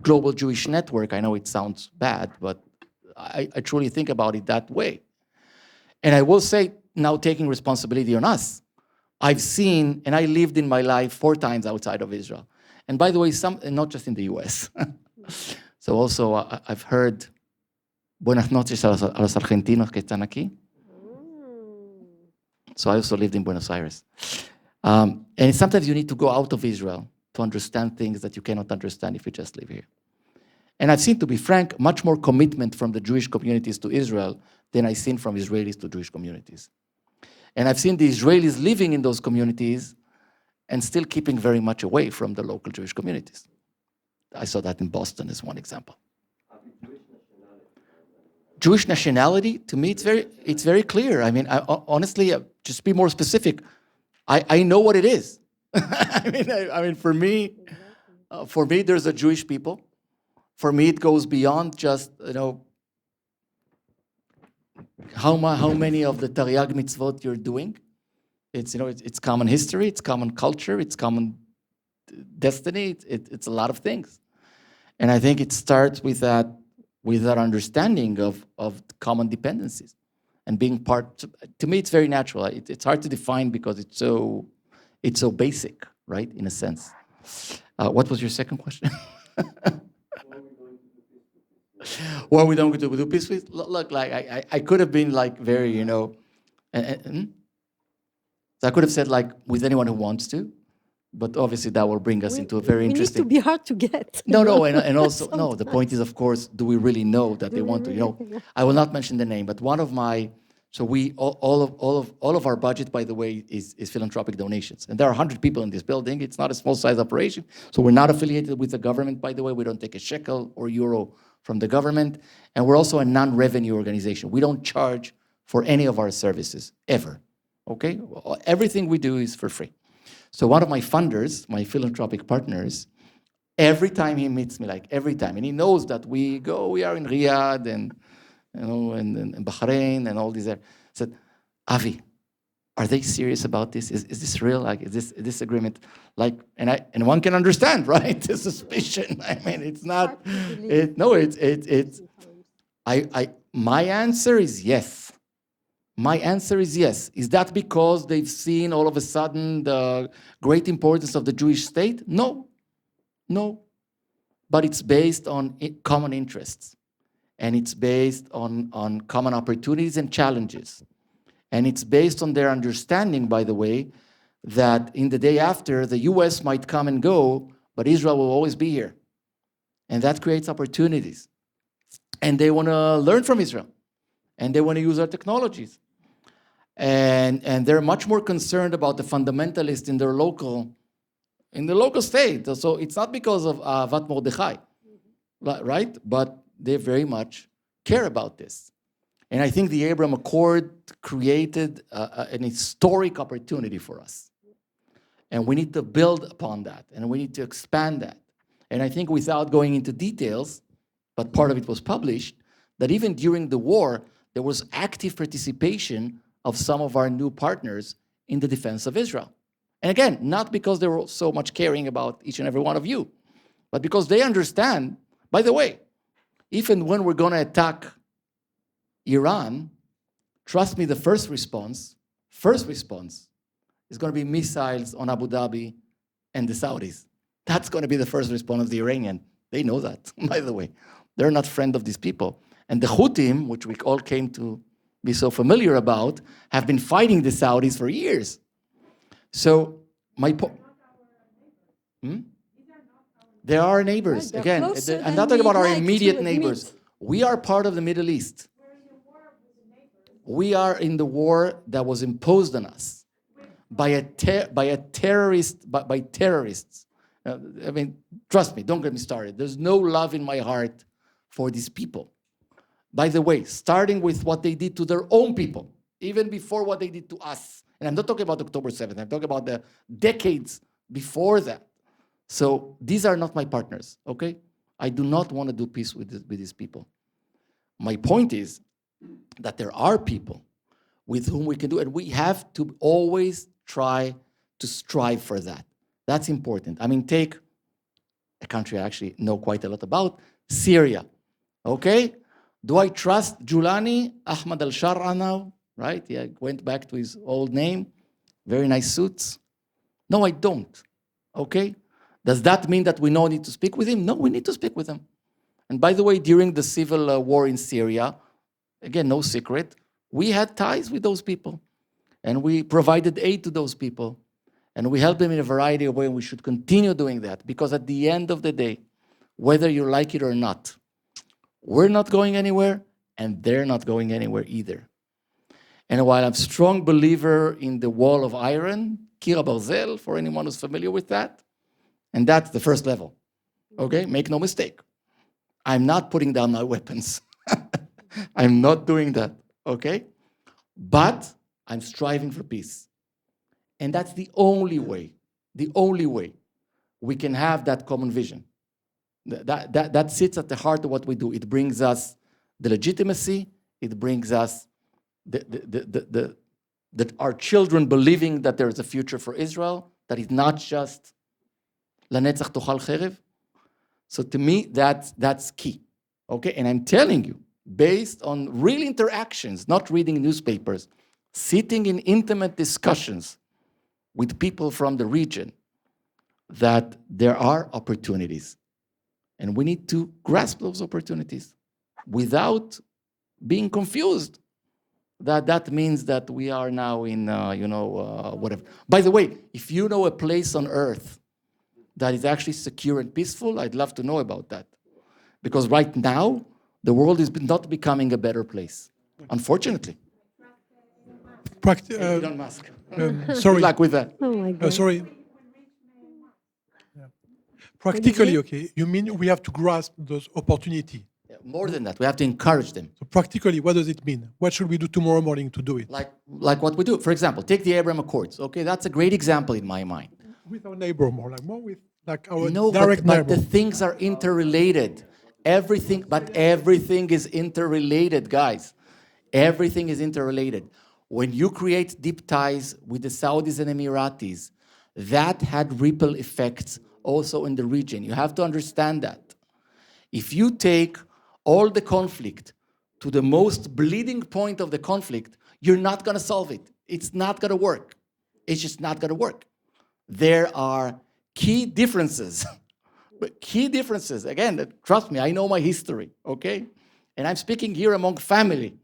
[SPEAKER 2] global Jewish network. I know it sounds bad, but I truly think about it that way. And I will say, now taking responsibility on us, I've seen, and I lived in my life 4 times outside of Israel. And by the way, and not just in the US. So also, I've heard, buenas noches a los argentinos que están aquí. So I also lived in Buenos Aires. And sometimes you need to go out of Israel to understand things that you cannot understand if you just live here. And I've seen, to be frank, much more commitment from the Jewish communities to Israel than I've seen from Israelis to Jewish communities. And I've seen the Israelis living in those communities and still keeping very much away from the local Jewish communities. I saw that in Boston as one example. Jewish nationality, to me, it's very clear. I mean, honestly, just be more specific. I know what it is. I mean, for me, there's a Jewish people. For me, it goes beyond just how many of the Taryag mitzvot you're doing. It's common history, it's common culture, it's common destiny. It's a lot of things, and I think it starts with that understanding of common dependencies and being part. To me, it's very natural. It's hard to define because it's so basic, right? In a sense. What was your second question? What are we going to do peace with? Look, like I could have been like very, so I could have said like with anyone who wants to, but obviously that will bring us into a very interesting.
[SPEAKER 1] We need to be hard to get.
[SPEAKER 2] No, and also no. The point is, of course, do we really know that they want to? I will not mention the name, but one of my. So we all of our budget, by the way, is philanthropic donations, and there are 100 people in this building. It's not a small size operation, so we're not affiliated with the government. By the way, we don't take a shekel or euro from the government, and we're also a non-revenue organization. We don't charge for any of our services ever. Okay, everything we do is for free. So one of my funders, my philanthropic partners, every time he meets me, like every time, and he knows that we are in Riyadh and. And Bahrain and all these there, said, Avi, are they serious about this? Is this real? Like, is this agreement? Like, and one can understand, right? The suspicion. I mean, it's not. My answer is yes. My answer is yes. Is that because they've seen all of a sudden the great importance of the Jewish state? No. But it's based on common interests. And it's based on common opportunities and challenges. And it's based on their understanding, by the way, that in the day after, the US might come and go, but Israel will always be here. And that creates opportunities. And they want to learn from Israel. And they want to use our technologies. And they're much more concerned about the fundamentalists in the local state. So it's not because of Avat Mordechai, right? But they very much care about this. And I think the Abraham Accord created an historic opportunity for us. And we need to build upon that, and we need to expand that. And I think without going into details, but part of it was published, that even during the war, there was active participation of some of our new partners in the defense of Israel. And again, not because they were so much caring about each and every one of you, but because they understand, by the way, even when we're going to attack Iran, trust me, the first response is going to be missiles on Abu Dhabi and the Saudis. That's going to be the first response of the Iranian. They know that, by the way. They're not friend of these people. And the Houthim, which we all came to be so familiar about, have been fighting the Saudis for years. So my point... They are our neighbors.
[SPEAKER 1] Right, they're
[SPEAKER 2] Again,
[SPEAKER 1] closer
[SPEAKER 2] I'm
[SPEAKER 1] than
[SPEAKER 2] not talking about our
[SPEAKER 1] we'd like to
[SPEAKER 2] immediate neighbors.
[SPEAKER 1] admit.
[SPEAKER 2] We are part of the Middle East. We are in the war that was imposed on us by terrorists. I mean, trust me, don't get me started. There's no love in my heart for these people. By the way, starting with what they did to their own people, even before what they did to us. And I'm not talking about October 7th. I'm talking about the decades before that. So these are not my partners, okay? I do not want to do peace with these people. My point is that there are people with whom we can do it. And we have to always try to strive for that. That's important. I mean, take a country I actually know quite a lot about, Syria, okay? Do I trust Julani, Ahmad al-Shar'a now, right? Yeah, went back to his old name, very nice suits. No, I don't, okay? Does that mean that we no need to speak with him? No, we need to speak with him. And by the way, during the civil war in Syria, again, no secret, we had ties with those people. And we provided aid to those people. And we helped them in a variety of ways, and we should continue doing that. Because at the end of the day, whether you like it or not, we're not going anywhere, and they're not going anywhere either. And while I'm a strong believer in the wall of iron, Kira Barzel, for anyone who's familiar with that, and that's the first level, okay? Make no mistake. I'm not putting down my weapons. I'm not doing that, okay? But I'm striving for peace. And that's the only way we can have that common vision. That sits at the heart of what we do. It brings us the legitimacy. It brings us our children believing that there is a future for Israel, that is not just Lanetzach tochal cherev. So to me, that's key. Okay, and I'm telling you, based on real interactions, not reading newspapers, sitting in intimate discussions with people from the region, that there are opportunities. And we need to grasp those opportunities without being confused that means that we are now in, whatever. By the way, if you know a place on earth that is actually secure and peaceful, I'd love to know about that. Because right now, the world is not becoming a better place, unfortunately. Elon Musk.
[SPEAKER 5] Sorry.
[SPEAKER 2] Good luck with that.
[SPEAKER 1] Oh my God.
[SPEAKER 5] Sorry. Yeah. Practically, okay. You mean we have to grasp those opportunity?
[SPEAKER 2] Yeah, more than that, we have to encourage them.
[SPEAKER 5] So practically, what does it mean? What should we do tomorrow morning to do it?
[SPEAKER 2] Like what we do. For example, take the Abraham Accords. Okay, that's a great example in my mind.
[SPEAKER 5] With our neighbor, more with our
[SPEAKER 2] No,
[SPEAKER 5] direct
[SPEAKER 2] but
[SPEAKER 5] neighbor.
[SPEAKER 2] the things are interrelated. Everything is interrelated, guys. Everything is interrelated. When you create deep ties with the Saudis and Emiratis, that had ripple effects also in the region. You have to understand that. If you take all the conflict to the most bleeding point of the conflict, you're not going to solve it. It's not going to work. It's just not going to work. There are key differences. But key differences, again, trust me, I know my history, okay? And I'm speaking here among family.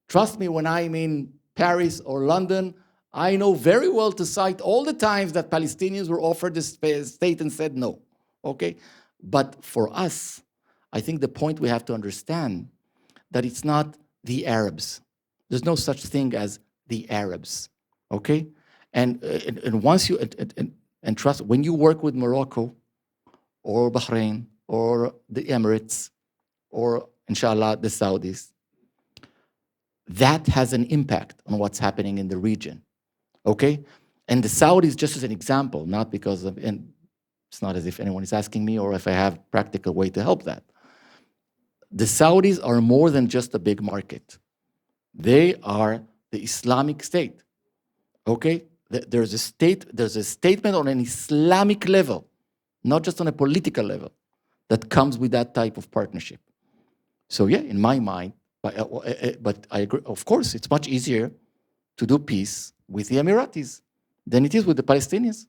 [SPEAKER 2] Trust me, when I'm in Paris or London, I know very well to cite all the times that Palestinians were offered this state and said no, okay? But for us, I think the point we have to understand that it's not the Arabs. There's no such thing as the Arabs, okay? And once you, and trust, when you work with Morocco or Bahrain or the Emirates or, inshallah, the Saudis, that has an impact on what's happening in the region, okay? And the Saudis, just as an example, not because of, and it's not as if anyone is asking me or if I have practical way to help that. The Saudis are more than just a big market. They are the Islamic State, okay? There's a statement on an Islamic level, not just on a political level, that comes with that type of partnership. So yeah, in my mind, but I agree, of course, it's much easier to do peace with the Emiratis than it is with the Palestinians.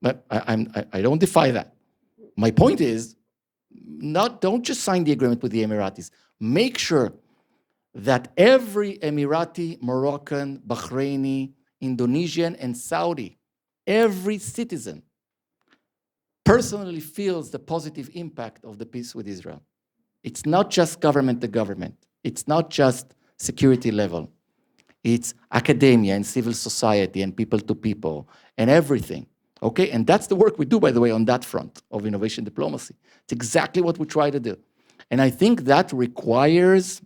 [SPEAKER 2] But I don't defy that. My point is, don't just sign the agreement with the Emiratis. Make sure that every Emirati, Moroccan, Bahraini, Indonesian, and Saudi, every citizen personally feels the positive impact of the peace with Israel. It's not just government to government. It's not just security level. It's academia and civil society and people to people and everything. Okay, and that's the work we do, by the way, on that front of innovation diplomacy. It's exactly what we try to do. And I think that requires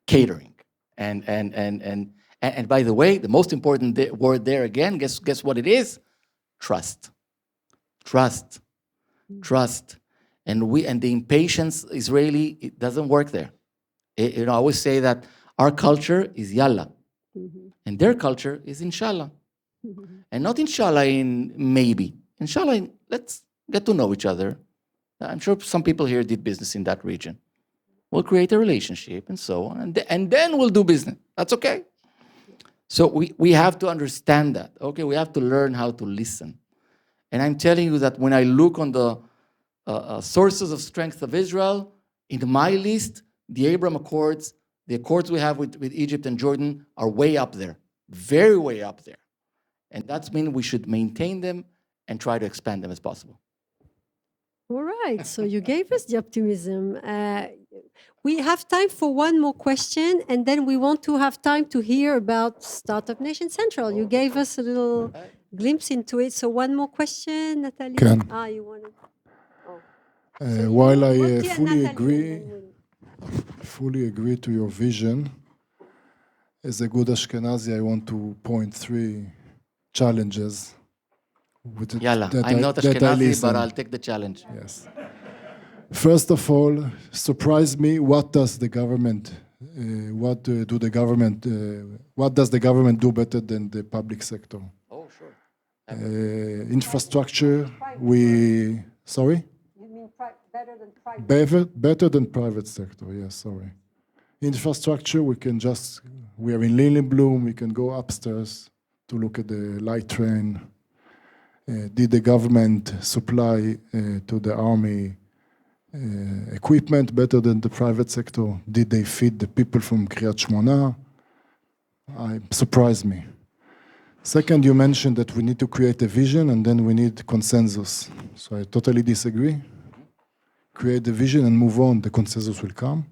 [SPEAKER 2] catering. And by the way, the most important word there again, guess what it is? Trust. Trust. Trust. And the impatience Israeli, it doesn't work there. I always say that our culture is yalla, and their culture is inshallah. And not inshallah in maybe. Inshallah in let's get to know each other. I'm sure some people here did business in that region. We'll create a relationship and so on. And then we'll do business. That's okay. So we have to understand that. Okay, we have to learn how to listen. And I'm telling you that when I look on the sources of strength of Israel, in my list, the Abraham Accords, the accords we have with Egypt and Jordan are way up there. Very way up there. And that means we should maintain them and try to expand them as possible.
[SPEAKER 1] All right, so you gave us the optimism. We have time for one more question, and then we want to have time to hear about Startup Nation Central. You gave us a little glimpse into it. So one more question, Natalie?
[SPEAKER 6] Can.
[SPEAKER 1] You wanted... So
[SPEAKER 6] While I
[SPEAKER 1] Moti and
[SPEAKER 6] fully
[SPEAKER 1] Natalie, and then
[SPEAKER 6] fully agree to your vision, as a good Ashkenazi, I want to point 3 challenges.
[SPEAKER 2] Yalla, I'm not Ashkenazi, but I'll take the challenge.
[SPEAKER 6] Yes. First of all, surprise me. What does the government? What does the government do better than the public sector?
[SPEAKER 2] Oh, sure.
[SPEAKER 6] Infrastructure. Sorry.
[SPEAKER 1] you mean better than private?
[SPEAKER 6] Better than private sector. Yes. Sorry. Infrastructure. We are in Lilienblum. We can go upstairs to look at the light train. Did the government supply to the army equipment better than the private sector? Did they feed the people from Kiryat Shmona? Surprised me. Second, you mentioned that we need to create a vision and then we need consensus. So I totally disagree. Create the vision and move on. The consensus will come.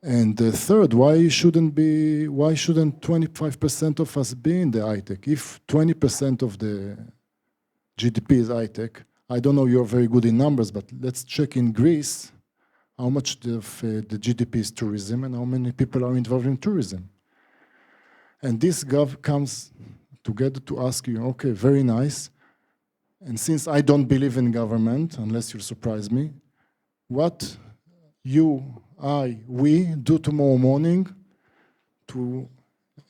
[SPEAKER 6] And third, why shouldn't 25% of us be in the high-tech? If 20% of the GDP is high-tech, I don't know, you're very good in numbers, but let's check in Greece how much of the GDP is tourism and how many people are involved in tourism. And this comes together to ask you, okay, very nice. And since I don't believe in government, unless you surprise me, what we do tomorrow morning to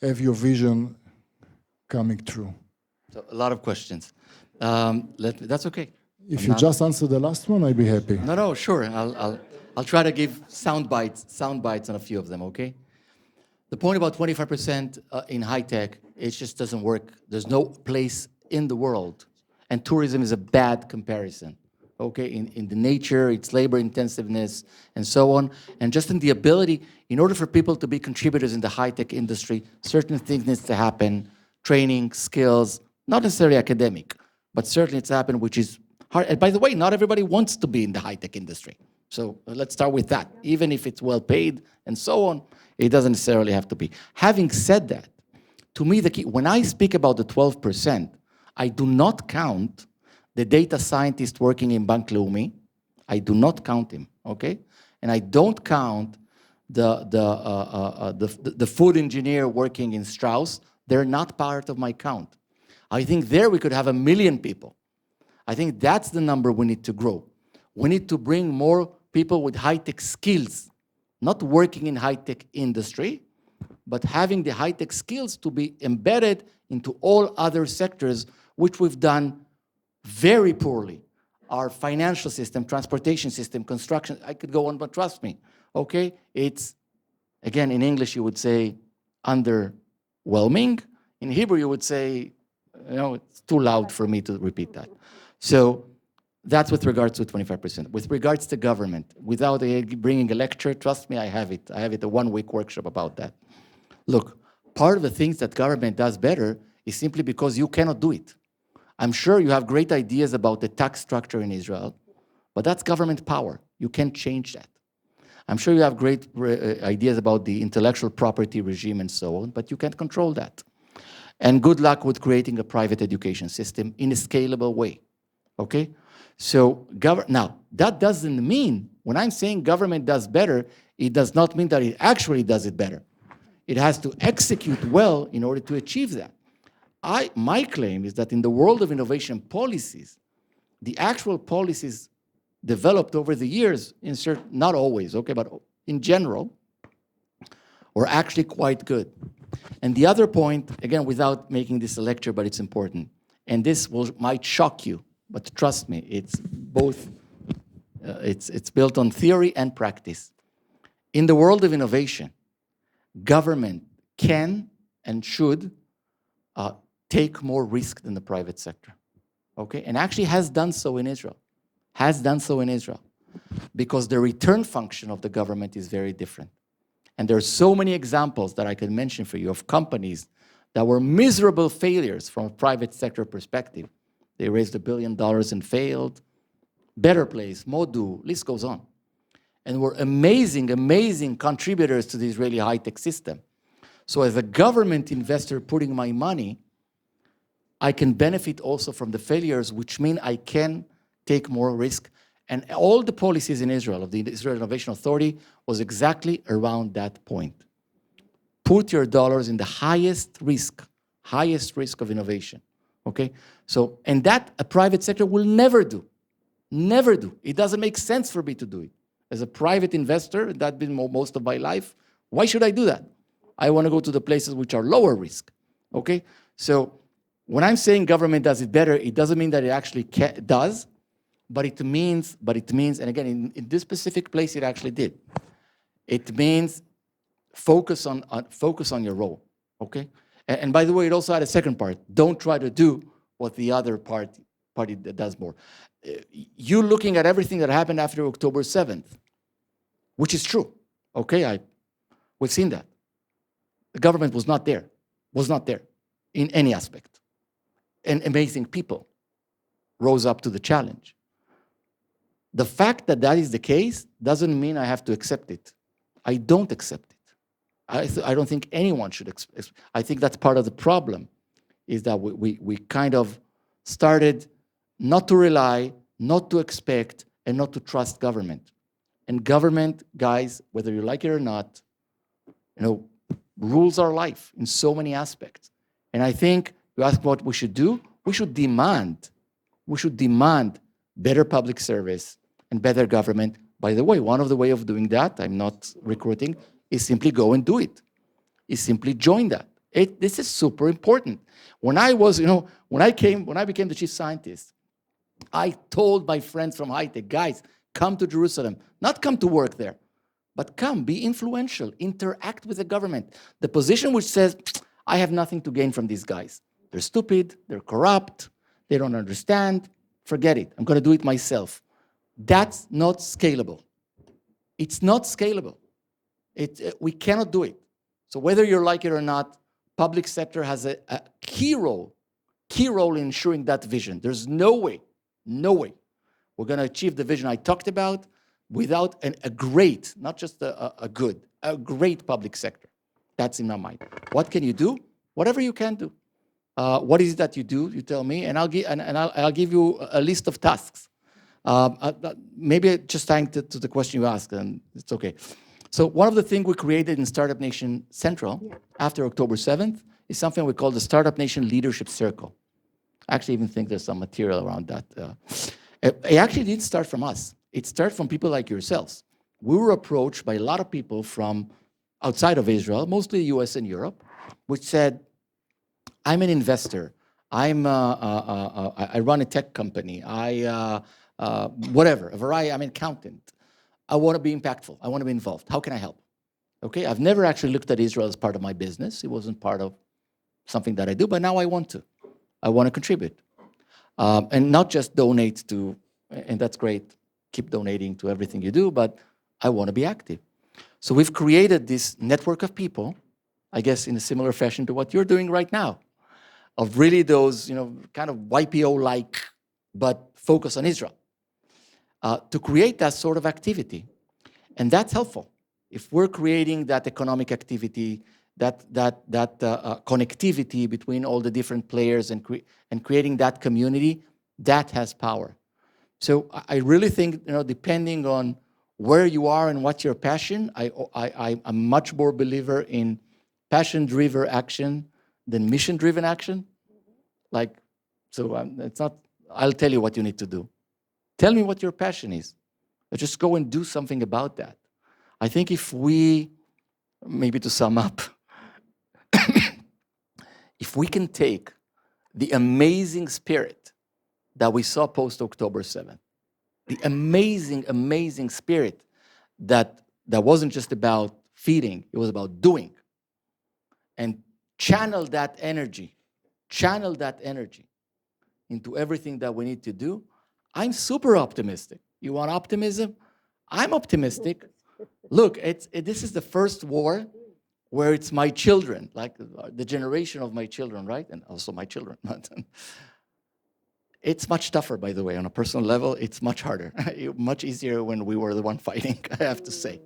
[SPEAKER 6] have your vision coming true?
[SPEAKER 2] So a lot of questions. That's okay.
[SPEAKER 6] If you just answer the last one, I'd be happy.
[SPEAKER 2] No, sure. I'll try to give sound bites on a few of them, okay? The point about 25% in high tech, it just doesn't work. There's no place in the world, and tourism is a bad comparison. Okay, in the nature, its labor intensiveness, and so on, and just in the ability, in order for people to be contributors in the high-tech industry, certain things needs to happen, training, skills, not necessarily academic, but certainly it's happened, which is hard. And by the way, not everybody wants to be in the high-tech industry. So let's start with that. Even if it's well paid and so on, it doesn't necessarily have to be. Having said that, to me, the key, when I speak about the 12%, I do not count the data scientist working in Bank Leumi. I do not count him, okay? And I don't count the food engineer working in Strauss. They're not part of my count. I think there we could have 1 million people. I think that's the number we need to grow. We need to bring more people with high-tech skills, not working in high-tech industry, but having the high-tech skills to be embedded into all other sectors, which we've done very poorly. Our financial system, transportation system, construction, I could go on, but trust me, okay? It's, again, in English you would say underwhelming. In Hebrew, you would say, it's too loud for me to repeat that. So that's with regards to 25%. With regards to government, without bringing a lecture, trust me, I have it. I have it, a one-week workshop about that. Look, part of the things that government does better is simply because you cannot do it. I'm sure you have great ideas about the tax structure in Israel, but that's government power. You can't change that. I'm sure you have great ideas about the intellectual property regime and so on, but you can't control that. And good luck with creating a private education system in a scalable way, okay? So now, that doesn't mean, when I'm saying government does better, it does not mean that it actually does it better. It has to execute well in order to achieve that. My claim is that in the world of innovation policies, the actual policies developed over the years, not always, okay, but in general, were actually quite good. And the other point, again, without making this a lecture, but it's important, and this might shock you, but trust me, it's both, it's built on theory and practice. In the world of innovation, government can and should take more risk than the private sector, okay? And actually has done so in Israel, because the return function of the government is very different. And there are so many examples that I can mention for you of companies that were miserable failures from a private sector perspective. They raised $1 billion and failed. Better Place, Modu, list goes on. And were amazing, amazing contributors to the Israeli high-tech system. So as a government investor putting my money, I can benefit also from the failures, which mean I can take more risk. And all the policies in Israel, of the Israel Innovation Authority, was exactly around that point. Put your dollars in the highest risk of innovation, okay? So, and that a private sector will never do, never do. It doesn't make sense for me to do it. As a private investor, that's been most of my life, why should I do that? I want to go to the places which are lower risk, okay? So when I'm saying government does it better, it doesn't mean that it actually does, but it means, and again, in this specific place, it actually did. It means focus on your role, okay? And by the way, it also had a second part. Don't try to do what the other party does more. You looking at everything that happened after October 7th, which is true, okay? We've seen that. The government was not there in any aspect. And amazing people rose up to the challenge. The fact that that is the case doesn't mean I have to accept it. I don't accept it. I don't think anyone should accept. I think that's part of the problem, is that we kind of started not to rely, not to expect, and not to trust government. And government, guys, whether you like it or not, rules our life in so many aspects. And I think you ask what we should do, we should demand better public service and better government. By the way, one of the ways of doing that, I'm not recruiting, is simply go and do it. Is simply join that. This is super important. When I became the chief scientist, I told my friends from high-tech, guys, come to Jerusalem. Not come to work there, but come, be influential, interact with the government. The position which says, I have nothing to gain from these guys. They're stupid, they're corrupt, they don't understand, forget it. I'm going to do it myself. That's not scalable. It's not scalable. We cannot do it. So whether you like it or not, public sector has a key role in ensuring that vision. There's no way we're going to achieve the vision I talked about without a great, not just a great public sector. That's in my mind. What can you do? Whatever you can do. What is it that you do? You tell me, and I'll give you a list of tasks. Maybe just tying to the question you asked, and it's okay. So one of the things we created in Startup Nation Central after October 7th is something we call the Startup Nation Leadership Circle. I actually even think there's some material around that. It actually didn't start from us. It started from people like yourselves. We were approached by a lot of people from outside of Israel, mostly US and Europe, which said, I'm an investor. I run a tech company. Whatever, I'm an accountant. I want to be impactful. I want to be involved. How can I help? Okay, I've never actually looked at Israel as part of my business. It wasn't part of something that I do, but now I want to. I want to contribute. And not just donate to, and that's great, keep donating to everything you do, but I want to be active. So we've created this network of people, I guess in a similar fashion to what you're doing right now, of really those, kind of YPO-like, but focus on Israel, to create that sort of activity. And that's helpful. If we're creating that economic activity, that connectivity between all the different players and creating that community, that has power. So I really think, depending on where you are and what's your passion, I'm much more believer in passion-driven action than mission-driven action. It's not, I'll tell you what you need to do. Tell me what your passion is. Just go and do something about that. I think if we, maybe to sum up, if we can take the amazing spirit that we saw post-October 7th, the amazing, amazing spirit that wasn't just about feeding, it was about doing, and channel that energy into everything that we need to do, I'm super optimistic. You want optimism? I'm optimistic. Look, this is the first war where it's my children, like the generation of my children, right? And also my children. It's much tougher, by the way, on a personal level. It's much harder, much easier when we were the one fighting, I have to say.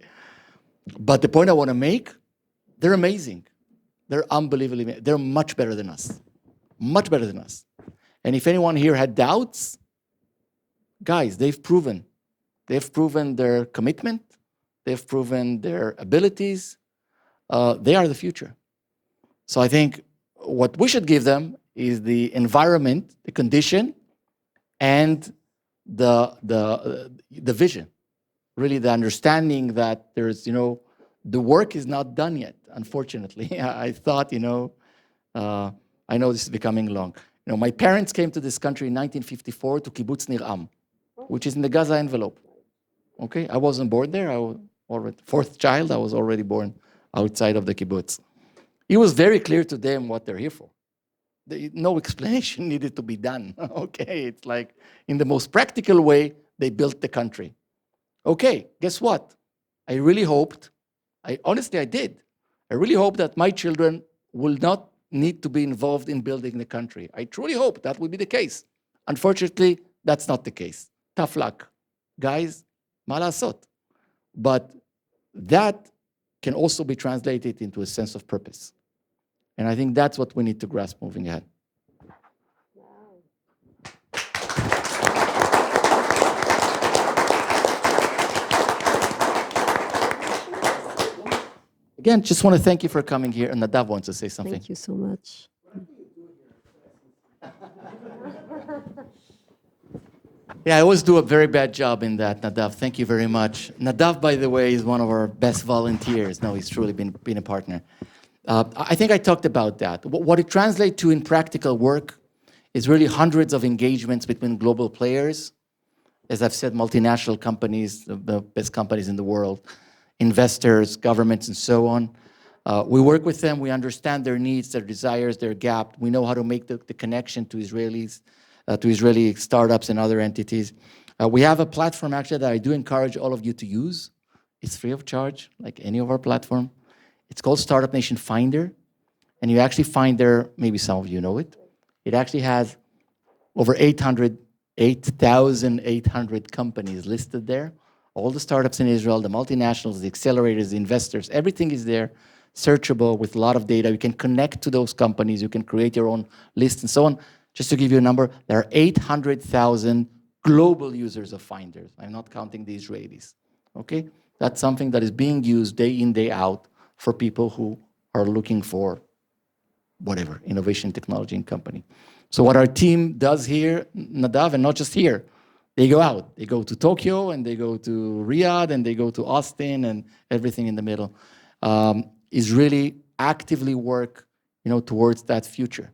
[SPEAKER 2] But the point I want to make, they're amazing. They're unbelievably, they're much better than us. Much better than us. And if anyone here had doubts, guys, they've proven their commitment. They've proven their abilities. They are the future. So I think what we should give them is the environment, the condition, and the vision. Really, the understanding that there's, the work is not done yet. Unfortunately, I thought, I know this is becoming long. My parents came to this country in 1954 to Kibbutz Nir Am, which is in the Gaza envelope. Okay, I wasn't born there. I was already fourth child. I was already born outside of the kibbutz. It was very clear to them what they're here for. No explanation needed to be done. Okay, it's like in the most practical way, they built the country. Okay, guess what? I really hoped, honestly I did. I really hope that my children will not need to be involved in building the country. I truly hope that will be the case. Unfortunately, that's not the case. Tough luck. Guys, ma lasot. But that can also be translated into a sense of purpose. And I think that's what we need to grasp moving ahead. Again, just want to thank you for coming here. And Nadav wants to say something.
[SPEAKER 1] Thank you so much.
[SPEAKER 2] Yeah, I always do a very bad job in that, Nadav. Thank you very much. Nadav, by the way, is one of our best volunteers. No, he's truly been a partner. I think I talked about that. What it translates to in practical work is really hundreds of engagements between global players. As I've said, multinational companies, the best companies in the world, investors, governments, and so on. We work with them. We understand their needs, their desires, their gap. We know how to make the connection to Israelis, to Israeli startups and other entities. We have a platform, actually, that I do encourage all of you to use. It's free of charge, like any of our platform. It's called Startup Nation Finder. And you actually find there, maybe some of you know it, it actually has over 8,800 companies listed there. All the startups in Israel, the multinationals, the accelerators, the investors, everything is there, searchable with a lot of data. You can connect to those companies. You can create your own list and so on. Just to give you a number, there are 800,000 global users of Finders. I'm not counting the Israelis, okay? That's something that is being used day in, day out for people who are looking for whatever, innovation, technology, and company. So what our team does here, Nadav, and not just here, they go out. They go to Tokyo, and they go to Riyadh, and they go to Austin, and everything in the middle, is really actively work, towards that future.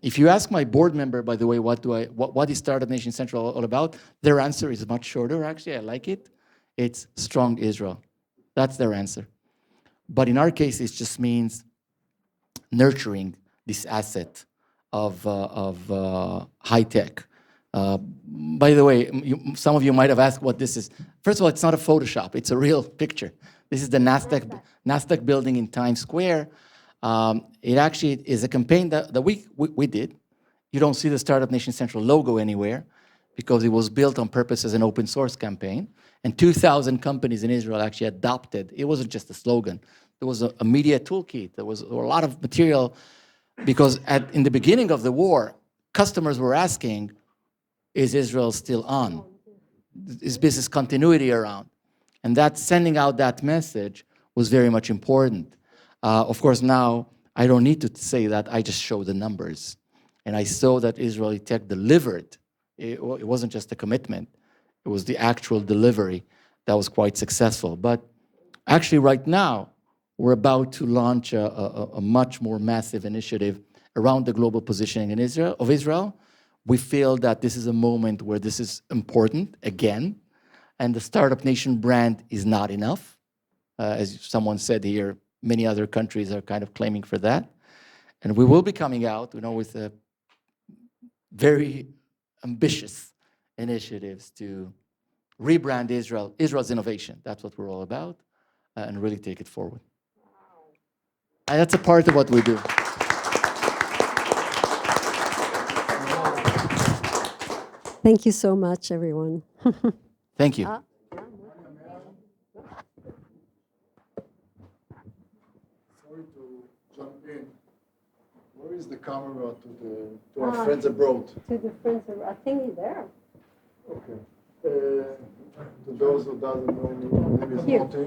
[SPEAKER 2] If you ask my board member, by the way, what is Startup Nation Central all about, their answer is much shorter, actually. I like it. It's strong Israel. That's their answer. But in our case, it just means nurturing this asset of high tech. By the way, some of you might have asked what this is. First of all, it's not a Photoshop. It's a real picture. This is the NASDAQ building in Times Square. It actually is a campaign that we did. You don't see the Startup Nation Central logo anywhere because it was built on purpose as an open source campaign. And 2,000 companies in Israel actually adopted. It wasn't just a slogan. There was a media toolkit. There was a lot of material because in the beginning of the war, customers were asking, is Israel still on? Is business continuity around? And that sending out that message was very much important. Of course, now I don't need to say that. I just show the numbers. And I saw that Israeli tech delivered. It wasn't just a commitment. It was the actual delivery that was quite successful. But actually right now, we're about to launch a much more massive initiative around the global positioning in Israel. We feel that this is a moment where this is important again, and the Startup Nation brand is not enough. As someone said here, many other countries are kind of claiming for that. And we will be coming out, with a very ambitious initiatives to rebrand Israel's innovation. That's what we're all about, and really take it forward. And that's a part of what we do.
[SPEAKER 1] Thank you so much, everyone.
[SPEAKER 2] Thank you.
[SPEAKER 6] Sorry to jump in. Where is the camera to our friends abroad?
[SPEAKER 1] To the friends, I think he's there.
[SPEAKER 6] Okay. To those who doesn't know me, my name is
[SPEAKER 1] Here.
[SPEAKER 6] Moti.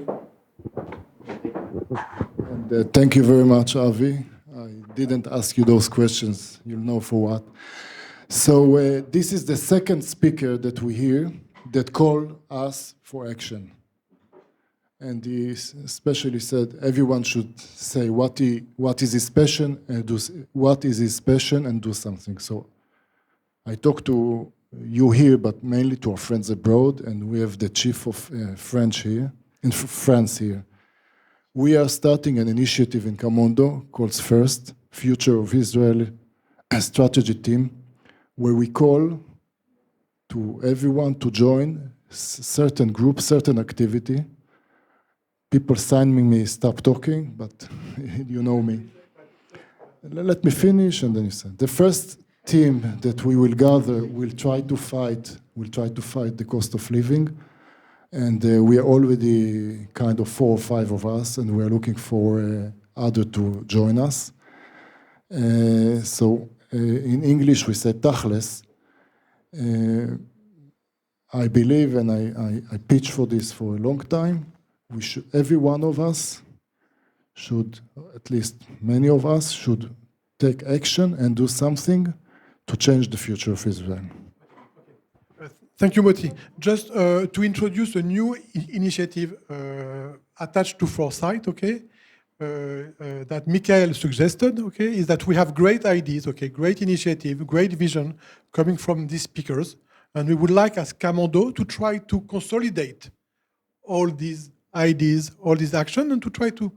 [SPEAKER 6] And thank you very much, Avi. I didn't ask you those questions. You'll know for what. So this is the second speaker that we hear that called us for action. And he especially said everyone should say what is his passion and do something. So I talked to you here, but mainly to our friends abroad, and we have the chief of France here. We are starting an initiative in Kamondo called FIRST, Future of Israel Strategy Team, where we call to everyone to join certain group, certain activity. People signing me, stop talking, but you know me. Let me finish, and then you say. The first team that we will gather will try to fight the cost of living. And we are already kind of 4 or 5 of us, and we are looking for others to join us. So in English we say Tachles. I believe, and I pitch for this for a long time, every one of us should, at least many of us, should take action and do something to change the future of Israel.
[SPEAKER 5] Thank you, Moti. Just to introduce a new initiative attached to Foresight, okay, that Michael suggested, okay, is that we have great ideas, okay, great initiative, great vision coming from these speakers, and we would like, as Kamondo, to try to consolidate all these ideas, all these actions, and to try to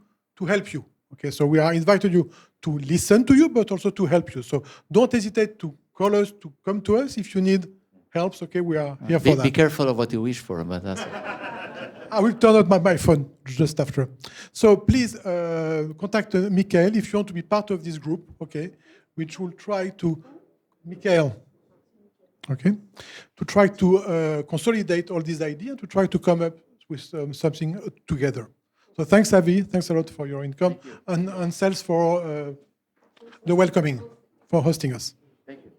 [SPEAKER 5] help you. Okay, so we are invited you to listen to you, but also to help you. So don't hesitate to call us, to come to us if you need helps. Okay, we are here for that.
[SPEAKER 2] Be careful of what you wish for, but that's.
[SPEAKER 5] I will turn on my phone just after. So please contact Michael if you want to be part of this group. Okay, which will try to to try to consolidate all these ideas, to try to come up with something together. So thanks, Avi. Thanks a lot for your income, and Sales for the welcoming, for hosting us.
[SPEAKER 2] Thank you.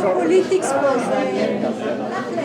[SPEAKER 1] לא פוליטיקס פה, זה...